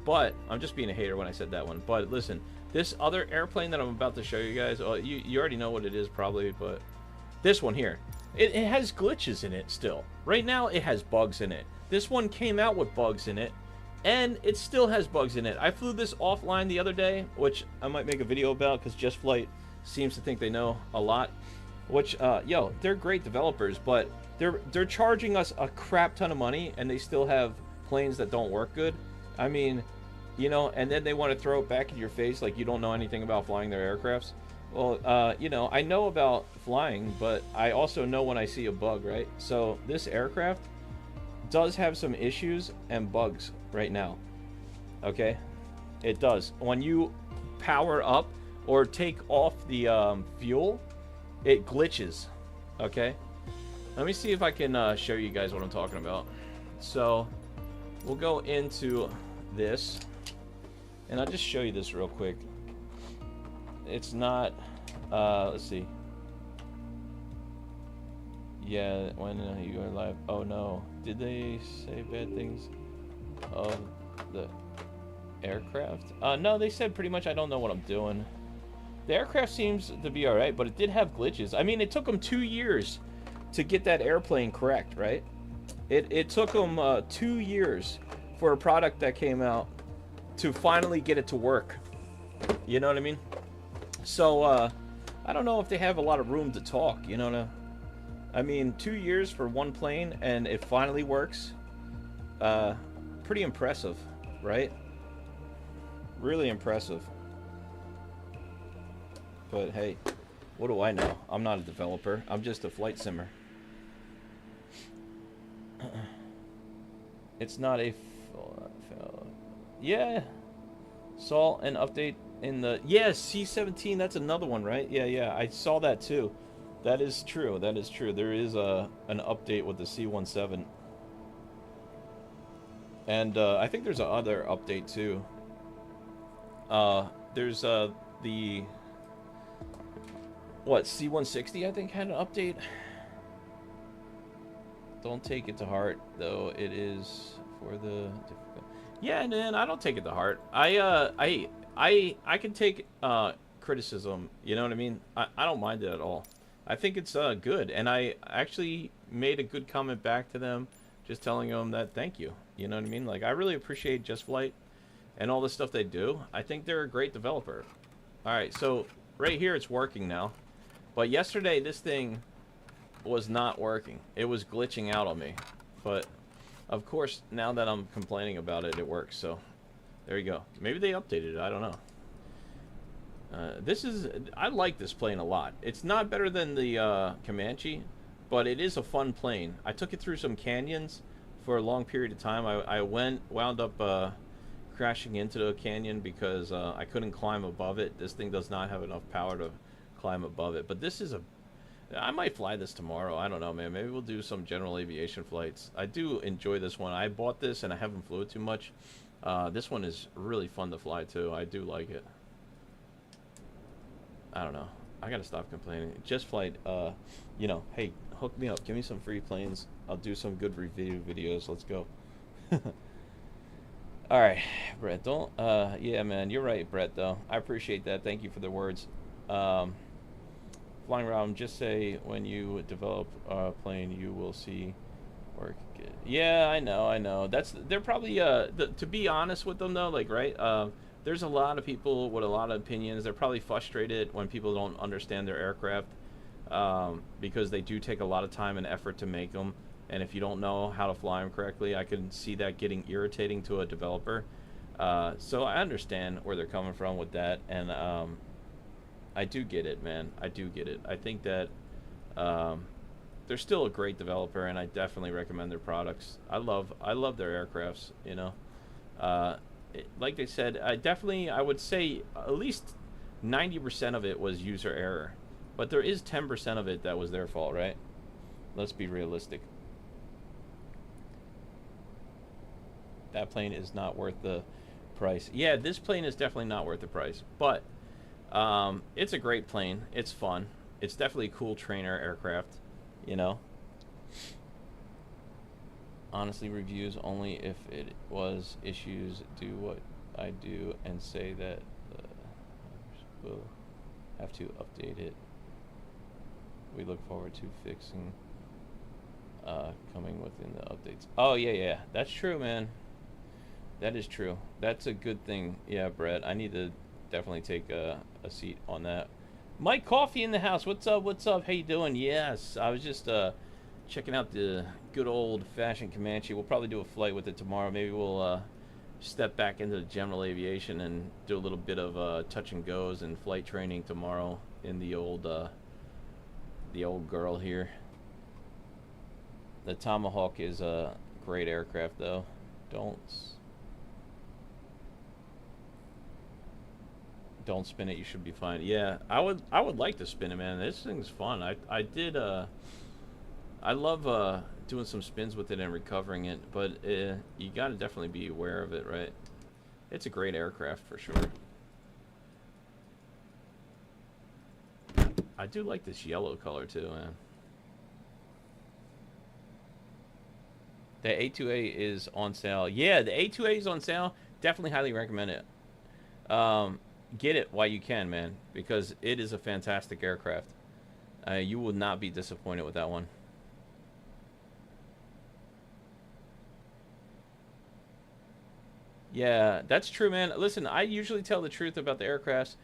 but I'm just being a hater when I said that one. But listen, this other airplane that I'm about to show you guys, you already know what it is probably, but this one here, it has glitches in it still. Right now, it has bugs in it. This one came out with bugs in it, and it still has bugs in it. I flew this offline the other day, which I might make a video about because Just Flight seems to think they know a lot. Which, yo, they're great developers, but they're charging us a crap ton of money, and they still have planes that don't work good. I mean, you know, and then they want to throw it back in your face like you don't know anything about flying their aircrafts. Well, you know, I know about flying, but I also know when I see a bug, right? So this aircraft does have some issues and bugs right now. Okay? It does. When you power up or take off the fuel, it glitches. Okay? Let me see if I can show you guys what I'm talking about. So we'll go into this, and I'll just show you this real quick. It's not, let's see. Yeah, when you are live. Oh no, did they say bad things of the aircraft? No, they said pretty much I don't know what I'm doing. The aircraft seems to be alright, but it did have glitches. I mean, it took them 2 years to get that airplane correct, right? It took them 2 years for a product that came out to finally get it to work. You know what I mean? So, I don't know if they have a lot of room to talk, you know? I mean, 2 years for one plane, and it finally works. Pretty impressive, right? Really impressive. But hey, what do I know? I'm not a developer. I'm just a flight simmer. It's not a... Yeah. Saw an update in the... Yeah, C-17, that's another one, right? Yeah, I saw that too. That is true, that is true. There is an update with the C-17. And I think there's another update too. There's the... What, C-160 I think had an update? Don't take it to heart, though. It is for the... Yeah, man, I don't take it to heart. I can take criticism, you know what I mean? I don't mind it at all. I think it's good, and I actually made a good comment back to them, just telling them that thank you, you know what I mean? Like, I really appreciate Just Flight and all the stuff they do. I think they're a great developer. Alright, so right here it's working now. But yesterday, this thing was not working. It was glitching out on me. But, of course, now that I'm complaining about it, it works. So, there you go. Maybe they updated it. I don't know. I like this plane a lot. It's not better than the Comanche, but it is a fun plane. I took it through some canyons for a long period of time. I wound up crashing into a canyon because I couldn't climb above it. This thing does not have enough power to climb above it. But this is I might fly this tomorrow. I don't know, man. Maybe we'll do some general aviation flights. I do enjoy this one. I bought this and I haven't flew it too much. This one is really fun to fly too. I do like it. I don't know. I gotta stop complaining. Just Flight, you know, hey, Hook me up. Give me some free planes. I'll do some good review videos. Let's go. All right, Brett. Don't. Yeah, man. You're right, Brett. Though I appreciate that. Thank you for the words. Flying around. Just say when you develop a plane, you will see work. Yeah, I know. I know. They're probably. To be honest with them though, like right. There's a lot of people with a lot of opinions. They're probably frustrated when people don't understand their aircraft. Because they do take a lot of time and effort to make them, and if you don't know how to fly them correctly, I can see that getting irritating to a developer. So I understand where they're coming from with that, and I do get it, man. I do get it. I think that they're still a great developer, and I definitely recommend their products. I love their aircrafts. You know, like they said, I would say at least 90% of it was user error. But there is 10% of it that was their fault, right? Let's be realistic. That plane is not worth the price. Yeah, this plane is definitely not worth the price. But it's a great plane. It's fun. It's definitely a cool trainer aircraft, you know? Honestly, reviews only if it was issues. Do what I do and say that we'll have to update it. We look forward to fixing coming within the updates. Oh yeah, that's true, man. That is true. That's a good thing. Yeah, Brett, I need to definitely take a seat on that. Mike Coffee in the house. What's up? How you doing? Yes, I was just checking out the good old fashioned Comanche. We'll probably do a flight with it tomorrow. Maybe we'll step back into the general aviation and do a little bit of touch and goes and flight training tomorrow in the old girl here. The Tomahawk is a great aircraft, though. Don't spin it. You should be fine. Yeah, I would like to spin it, man. This thing's fun. I love doing some spins with it and recovering it, but you got to definitely be aware of it, right? It's a great aircraft for sure. I do like this yellow color too, man. The A2A is on sale. Yeah, the A2A is on sale. Definitely highly recommend it. Get it while you can, man, because it is a fantastic aircraft. You will not be disappointed with that one. Yeah, that's true, man. Listen, I usually tell the truth about the aircrafts.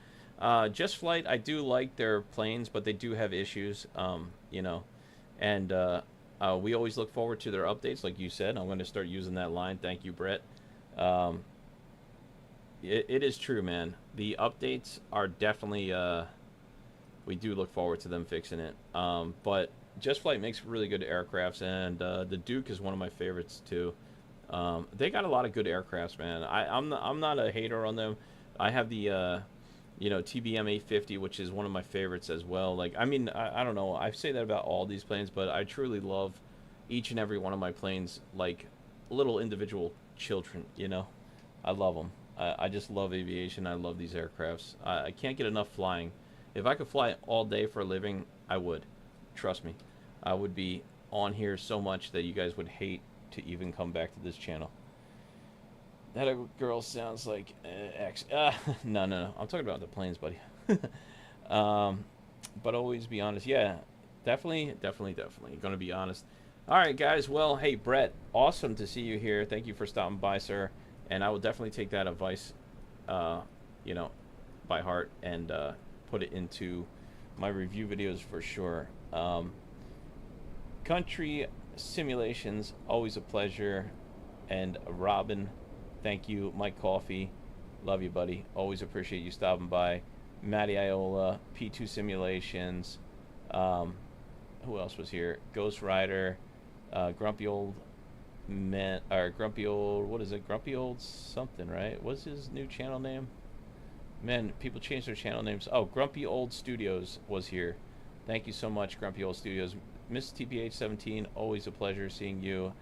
Just Flight, I do like their planes, but they do have issues, you know. And we always look forward to their updates, like you said. I'm going to start using that line. Thank you, Brett. It is true, man. The updates are definitely, we do look forward to them fixing it. But Just Flight makes really good aircrafts, and the Duke is one of my favorites, too. They got a lot of good aircrafts, man. I'm not a hater on them. I have the you know, TBM 850, which is one of my favorites as well. Like, I mean, I don't know. I say that about all these planes, but I truly love each and every one of my planes like little individual children, you know? I love them. I just love aviation. I love these aircrafts. I can't get enough flying. If I could fly all day for a living, I would. Trust me. I would be on here so much that you guys would hate to even come back to this channel. That girl sounds like X. No. I'm talking about the planes, buddy. But always be honest. Yeah, definitely. Gonna be honest. All right, guys. Well, hey, Brett, awesome to see you here. Thank you for stopping by, sir. And I will definitely take that advice, you know, by heart and put it into my review videos for sure. Country Simulations, always a pleasure. And Robin, thank you. Mike Coffee, love you, buddy. Always appreciate you stopping by. Matty Iola, P2 Simulations. Who else was here? Ghost Rider, Grumpy Old Man, or Grumpy Old, what is it? Grumpy Old something, right? What's his new channel name? Man, people change their channel names. Oh, Grumpy Old Studios was here. Thank you so much, Grumpy Old Studios. Miss TPH17, always a pleasure seeing you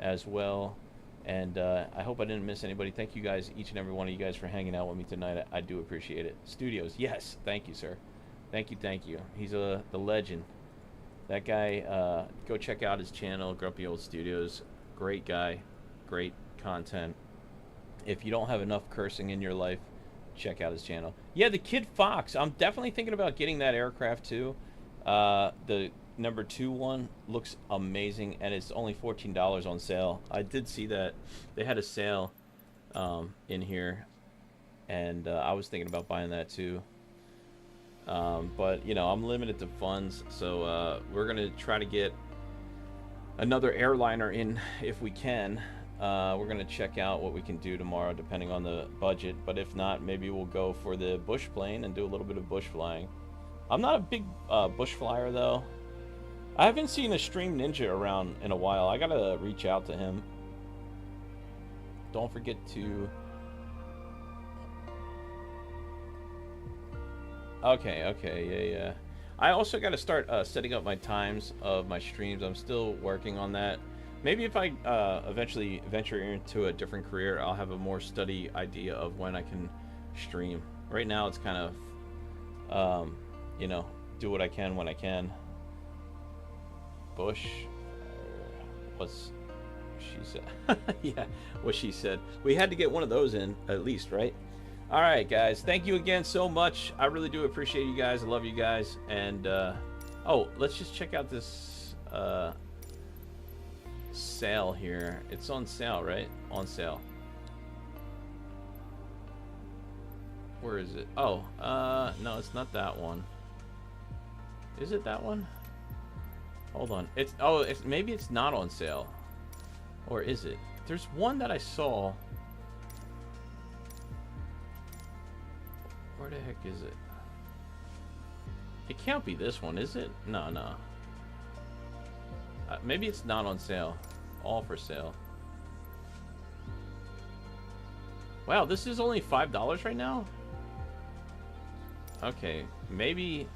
as well. And I hope I didn't miss anybody. Thank you guys, each and every one of you guys, for hanging out with me tonight. I do appreciate it. Studios, yes. Thank you, sir. Thank you. He's the legend. That guy, go check out his channel, Grumpy Old Studios. Great guy, great content. If you don't have enough cursing in your life, check out his channel. Yeah, the Kid Fox. I'm definitely thinking about getting that aircraft too. The number 2 one looks amazing, and it's only $14 on sale. I did see that they had a sale in here, and I was thinking about buying that too. But you know, I'm limited to funds, so we're gonna try to get another airliner in if we can. We're gonna check out what we can do tomorrow depending on the budget, but if not, maybe we'll go for the bush plane and do a little bit of bush flying. I'm not a big bush flyer though. I haven't seen a Stream Ninja around in a while. I gotta reach out to him. Don't forget to... Okay, yeah. I also gotta start setting up my times of my streams. I'm still working on that. Maybe if I eventually venture into a different career, I'll have a more steady idea of when I can stream. Right now, it's kind of, you know, do what I can when I can. Bush, what's she said? Yeah, what she said. We had to get one of those in at least, right? All right, guys. Thank you again so much. I really do appreciate you guys. I love you guys. And oh, let's just check out this sale here. It's on sale, right? On sale. Where is it? Oh, no, it's not that one. Is it that one? Hold on. It's maybe it's not on sale. Or is it? There's one that I saw. Where the heck is it? It can't be this one, is it? No. Maybe it's not on sale. All for sale. Wow, this is only $5 right now? Okay, maybe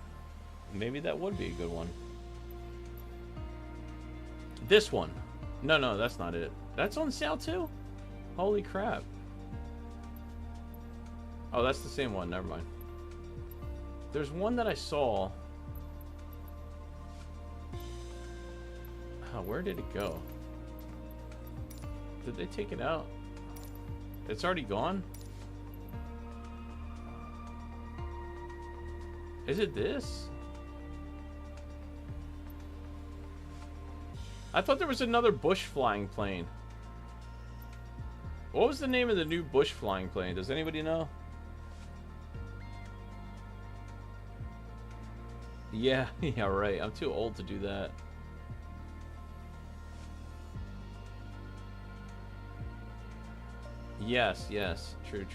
that would be a good one. This one. No, that's not it. That's on sale too? Holy crap. Oh, that's the same one. Never mind. There's one that I saw. Oh, where did it go? Did they take it out? It's already gone? Is it this? I thought there was another bush flying plane. What was the name of the new bush flying plane? Does anybody know? Yeah, yeah, right. I'm too old to do that. Yes. True.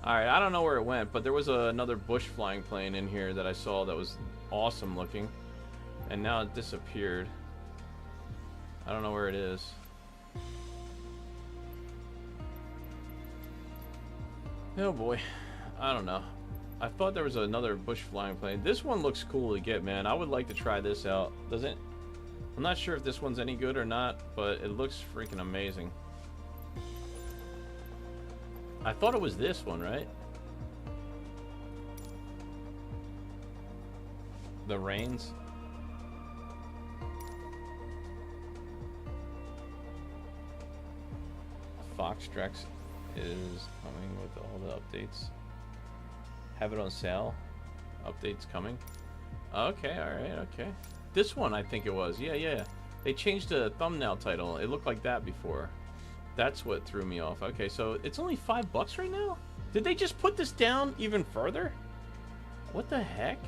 Alright, I don't know where it went, but there was another bush flying plane in here that I saw that was awesome looking. And now it disappeared. I don't know where it is. Oh boy. I don't know. I thought there was another bush flying plane. This one looks cool to get, man. I would like to try this out. Does it? I'm not sure if this one's any good or not, but it looks freaking amazing. I thought it was this one, right? The Rains. Foxtrex is coming with all the updates. Have it on sale. Updates coming. Okay, alright, okay. This one, I think it was. Yeah. They changed the thumbnail title. It looked like that before. That's what threw me off. Okay, so it's only $5 right now? Did they just put this down even further? What the heck?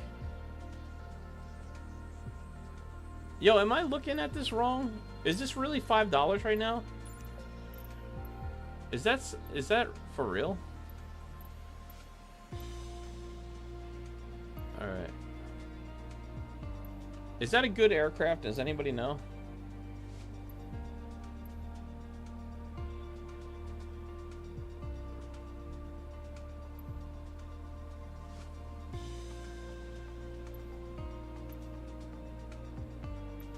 Yo, am I looking at this wrong? Is this really $5 right now? Is that for real? Alright. Is that a good aircraft? Does anybody know?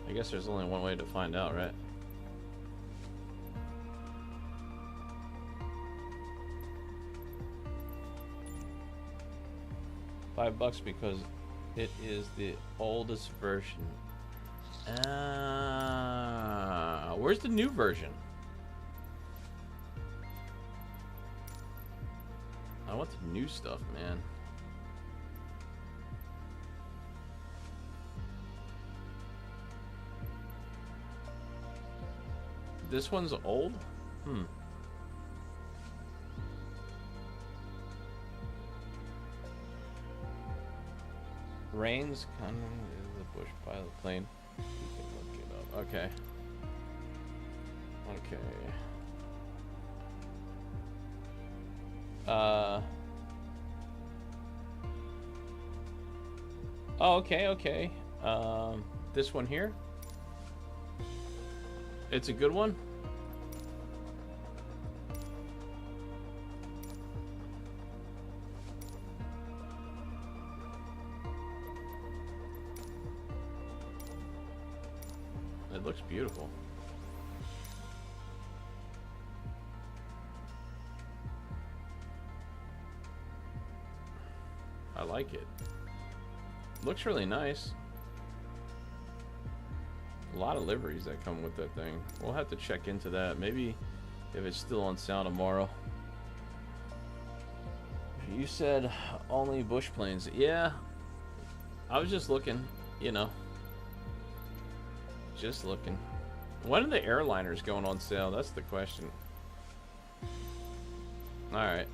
I guess there's only one way to find out, right? $5 because It is the oldest version. Where's the new version? I want the new stuff, man. This one's old? Hmm. Rains coming is a bush pilot plane. You can look it up. Okay. Okay. Oh, okay, okay. This one here. It's a good one. It looks beautiful. I like it. Looks really nice. A lot of liveries that come with that thing. We'll have to check into that. Maybe if it's still on sale tomorrow. You said only bush planes. Yeah. I was just looking, you know. Just looking. When are the airliners going on sale? That's the question. Alright.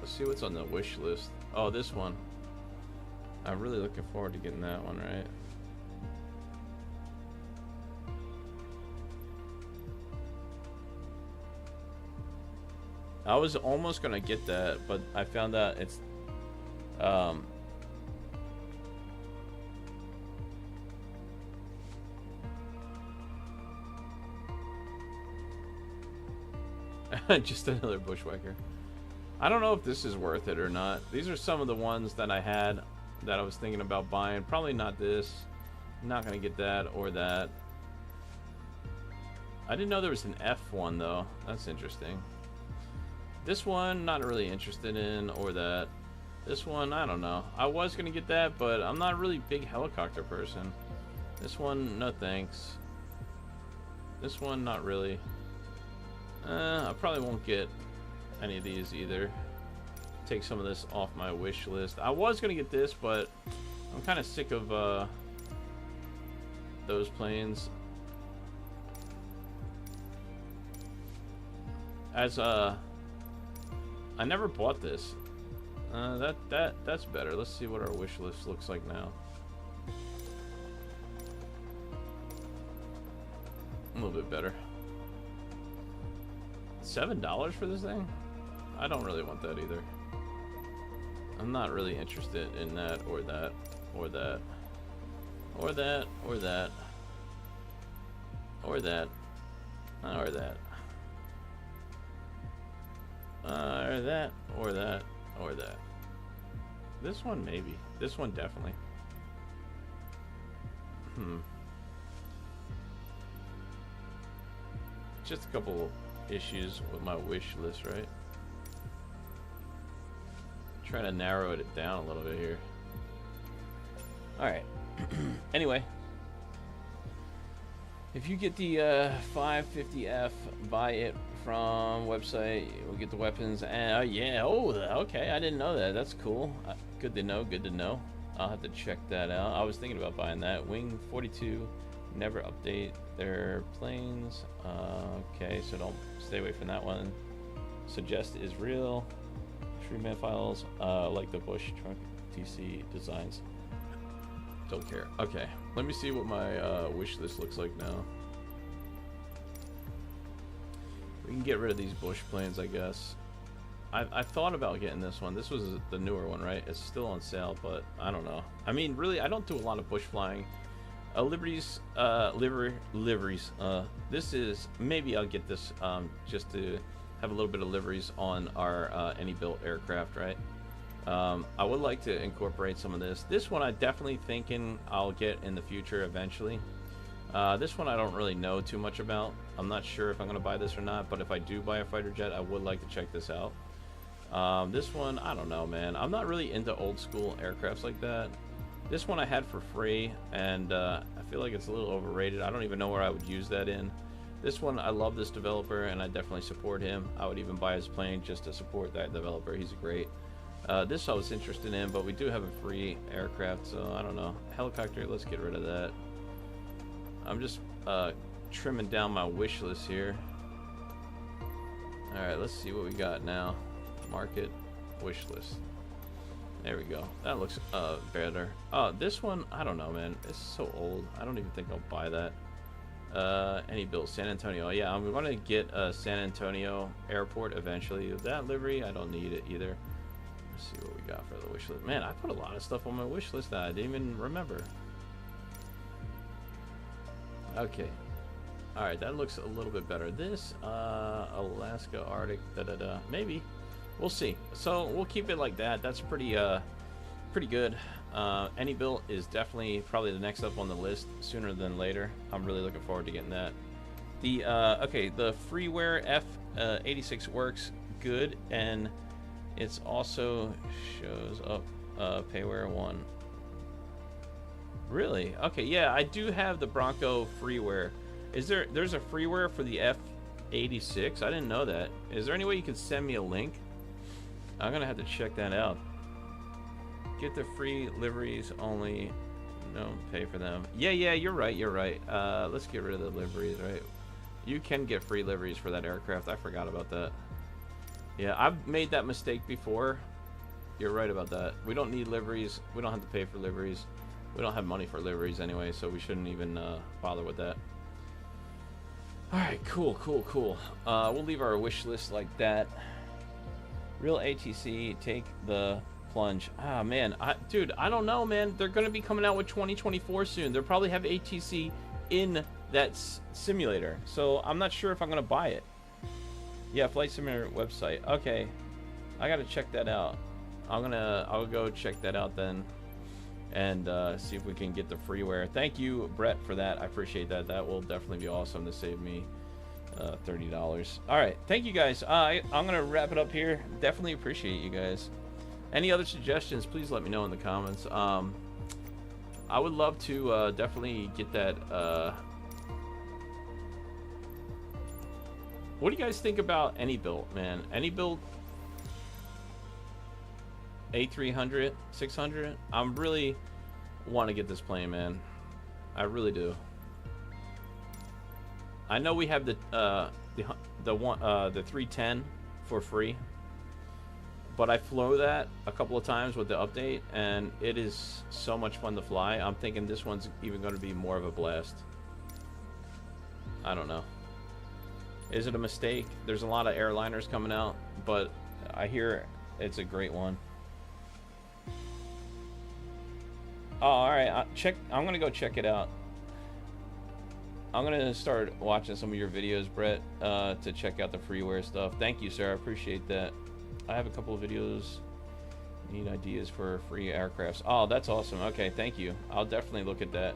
Let's see what's on the wish list. Oh, this one. I'm really looking forward to getting that one, right? I was almost gonna get that, but I found out it's just another bushwhacker. I don't know if this is worth it or not. These are some of the ones that I had that I was thinking about buying. Probably not this. I'm not gonna get that or that. I didn't know there was an F1 though. That's interesting. This one, not really interested in, or that. This one, I don't know. I was gonna get that, but I'm not a really big helicopter person. This one, no thanks. This one, not really. I probably won't get any of these either. Take some of this off my wish list. I was gonna get this, but I'm kind of sick of those planes. As I never bought this. That's better. Let's see what our wish list looks like now. A little bit better. $7 for this thing? I don't really want that either. I'm not really interested in that or that or that or that or that or that or that or that or that or that. This one maybe. This one definitely. Just a couple issues with my wish list, right? Trying to narrow it down a little bit here. Alright. Anyway. If you get the 550F, buy it from website. We'll get the weapons. And yeah, oh, okay. I didn't know that. That's cool. Good to know. Good to know. I'll have to check that out. I was thinking about buying that. Wing 42. Never update their planes. Okay, so don't stay away from that one. Suggest is real. Treatment files. Like the Bush truck TC designs. Don't care. Okay, let me see what my wish list looks like now. We can get rid of these Bush planes, I guess. I thought about getting this one. This was the newer one, right? It's still on sale, but I don't know. I mean, really, I don't do a lot of bush flying. Liveries. This is, maybe I'll get this just to have a little bit of liveries on our any built aircraft, right? I would like to incorporate some of this. This one I definitely thinking I'll get in the future eventually. This one I don't really know too much about. I'm not sure if I'm going to buy this or not, but if I do buy a fighter jet, I would like to check this out. This one, I don't know, man. I'm not really into old school aircrafts like that. This one I had for free, and I feel like it's a little overrated. I don't even know where I would use that in. This one, I love this developer, and I definitely support him. I would even buy his plane just to support that developer. He's great. This I was interested in, but we do have a free aircraft, so I don't know. Helicopter, let's get rid of that. I'm just trimming down my wish list here. Alright, let's see what we got now. Market, wish list. There we go. That looks better. Oh, this one, I don't know, man. It's so old. I don't even think I'll buy that. Any built San Antonio. Yeah, I'm going to get a San Antonio airport eventually. That livery, I don't need it either. Let's see what we got for the wish list. Man, I put a lot of stuff on my wish list that I didn't even remember. Okay. Alright, that looks a little bit better. This, Alaska, Arctic, da-da-da. Maybe. We'll see. So, we'll keep it like that. That's pretty good. Any built is definitely probably the next up on the list sooner than later. I'm really looking forward to getting that. The, okay, the freeware F86 works good, and it's also shows up, payware 1. Really? Okay, yeah, I do have the Bronco freeware. There's a freeware for the F86? I didn't know that. Is there any way you can send me a link? I'm gonna have to check that out. Get the free liveries only. Don't pay for them. Yeah, you're right. Let's get rid of the liveries, right? You can get free liveries for that aircraft. I forgot about that. Yeah, I've made that mistake before. You're right about that. We don't need liveries. We don't have to pay for liveries. We don't have money for liveries anyway, so we shouldn't even bother with that. Alright, cool. We'll leave our wish list like that. Real ATC, take the plunge. Ah, man. Dude, I don't know, man. They're going to be coming out with 2024 soon. They'll probably have ATC in that simulator. So, I'm not sure if I'm going to buy it. Yeah, Flight Simulator website. Okay. I got to check that out. I'll go check that out then. And see if we can get the freeware. Thank you, Brett, for that. I appreciate that. That will definitely be awesome to save me $30. All right, thank you guys. I'm gonna wrap it up here. Definitely appreciate you guys. Any other suggestions, please let me know in the comments. I would love to definitely get that. What do you guys think about any build, man? Any build? A300, 600. I'm really want to get this plane, man. I really do. I know we have the 310 for free, but I flew that a couple of times with the update, and it is so much fun to fly. I'm thinking this one's even going to be more of a blast. I don't know. Is it a mistake? There's a lot of airliners coming out, but I hear it's a great one. Oh, all right. I'm gonna go check it out. I'm gonna start watching some of your videos, Brett, to check out the freeware stuff. Thank you, sir. I appreciate that. I have a couple of videos. Need ideas for free aircrafts. Oh, that's awesome. Okay, thank you. I'll definitely look at that.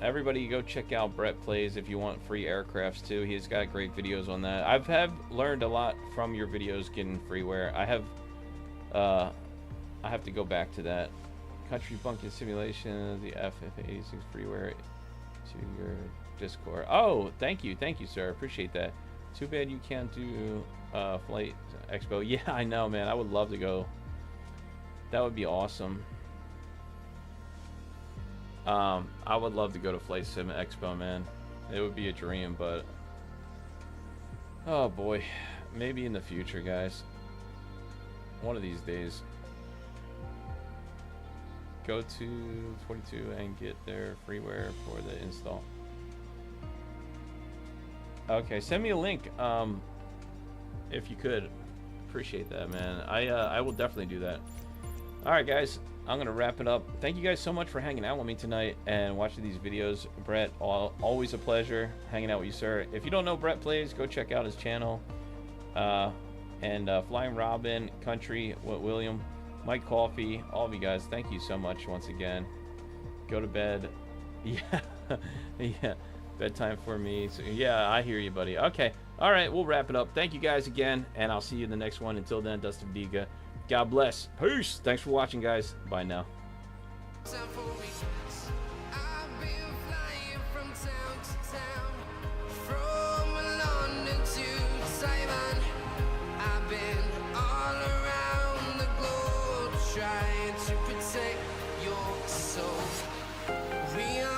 Everybody, go check out Brett Plays if you want free aircrafts too. He's got great videos on that. I've learned a lot from your videos getting freeware. I have to go back to that. Country bunking simulation, the F86 freeware to your Discord. Oh, thank you, sir. Appreciate that. Too bad you can't do Flight Expo. Yeah, I know, man. I would love to go. That would be awesome. I would love to go to Flight Sim Expo, man. It would be a dream, but oh boy, maybe in the future, guys. One of these days. Go to 42 and get their freeware for the install. Okay, send me a link if you could. Appreciate that, man. I will definitely do that. All right, guys, I'm gonna wrap it up. Thank you guys so much for hanging out with me tonight and watching these videos. Brett, always a pleasure hanging out with you, sir. If you don't know Brett Plays, go check out his channel. Flying Robin, Country, William, Mike Coffee, all of you guys, thank you so much once again. Go to bed. Yeah, yeah, bedtime for me. So, yeah, I hear you, buddy. Okay, all right, we'll wrap it up. Thank you guys again, and I'll see you in the next one. Until then, Dustin Viga, God bless. Peace. Thanks for watching, guys. Bye now. I've been flying from town to town, from London to Taiwan. I've been all around the globe trying to protect your soul. We are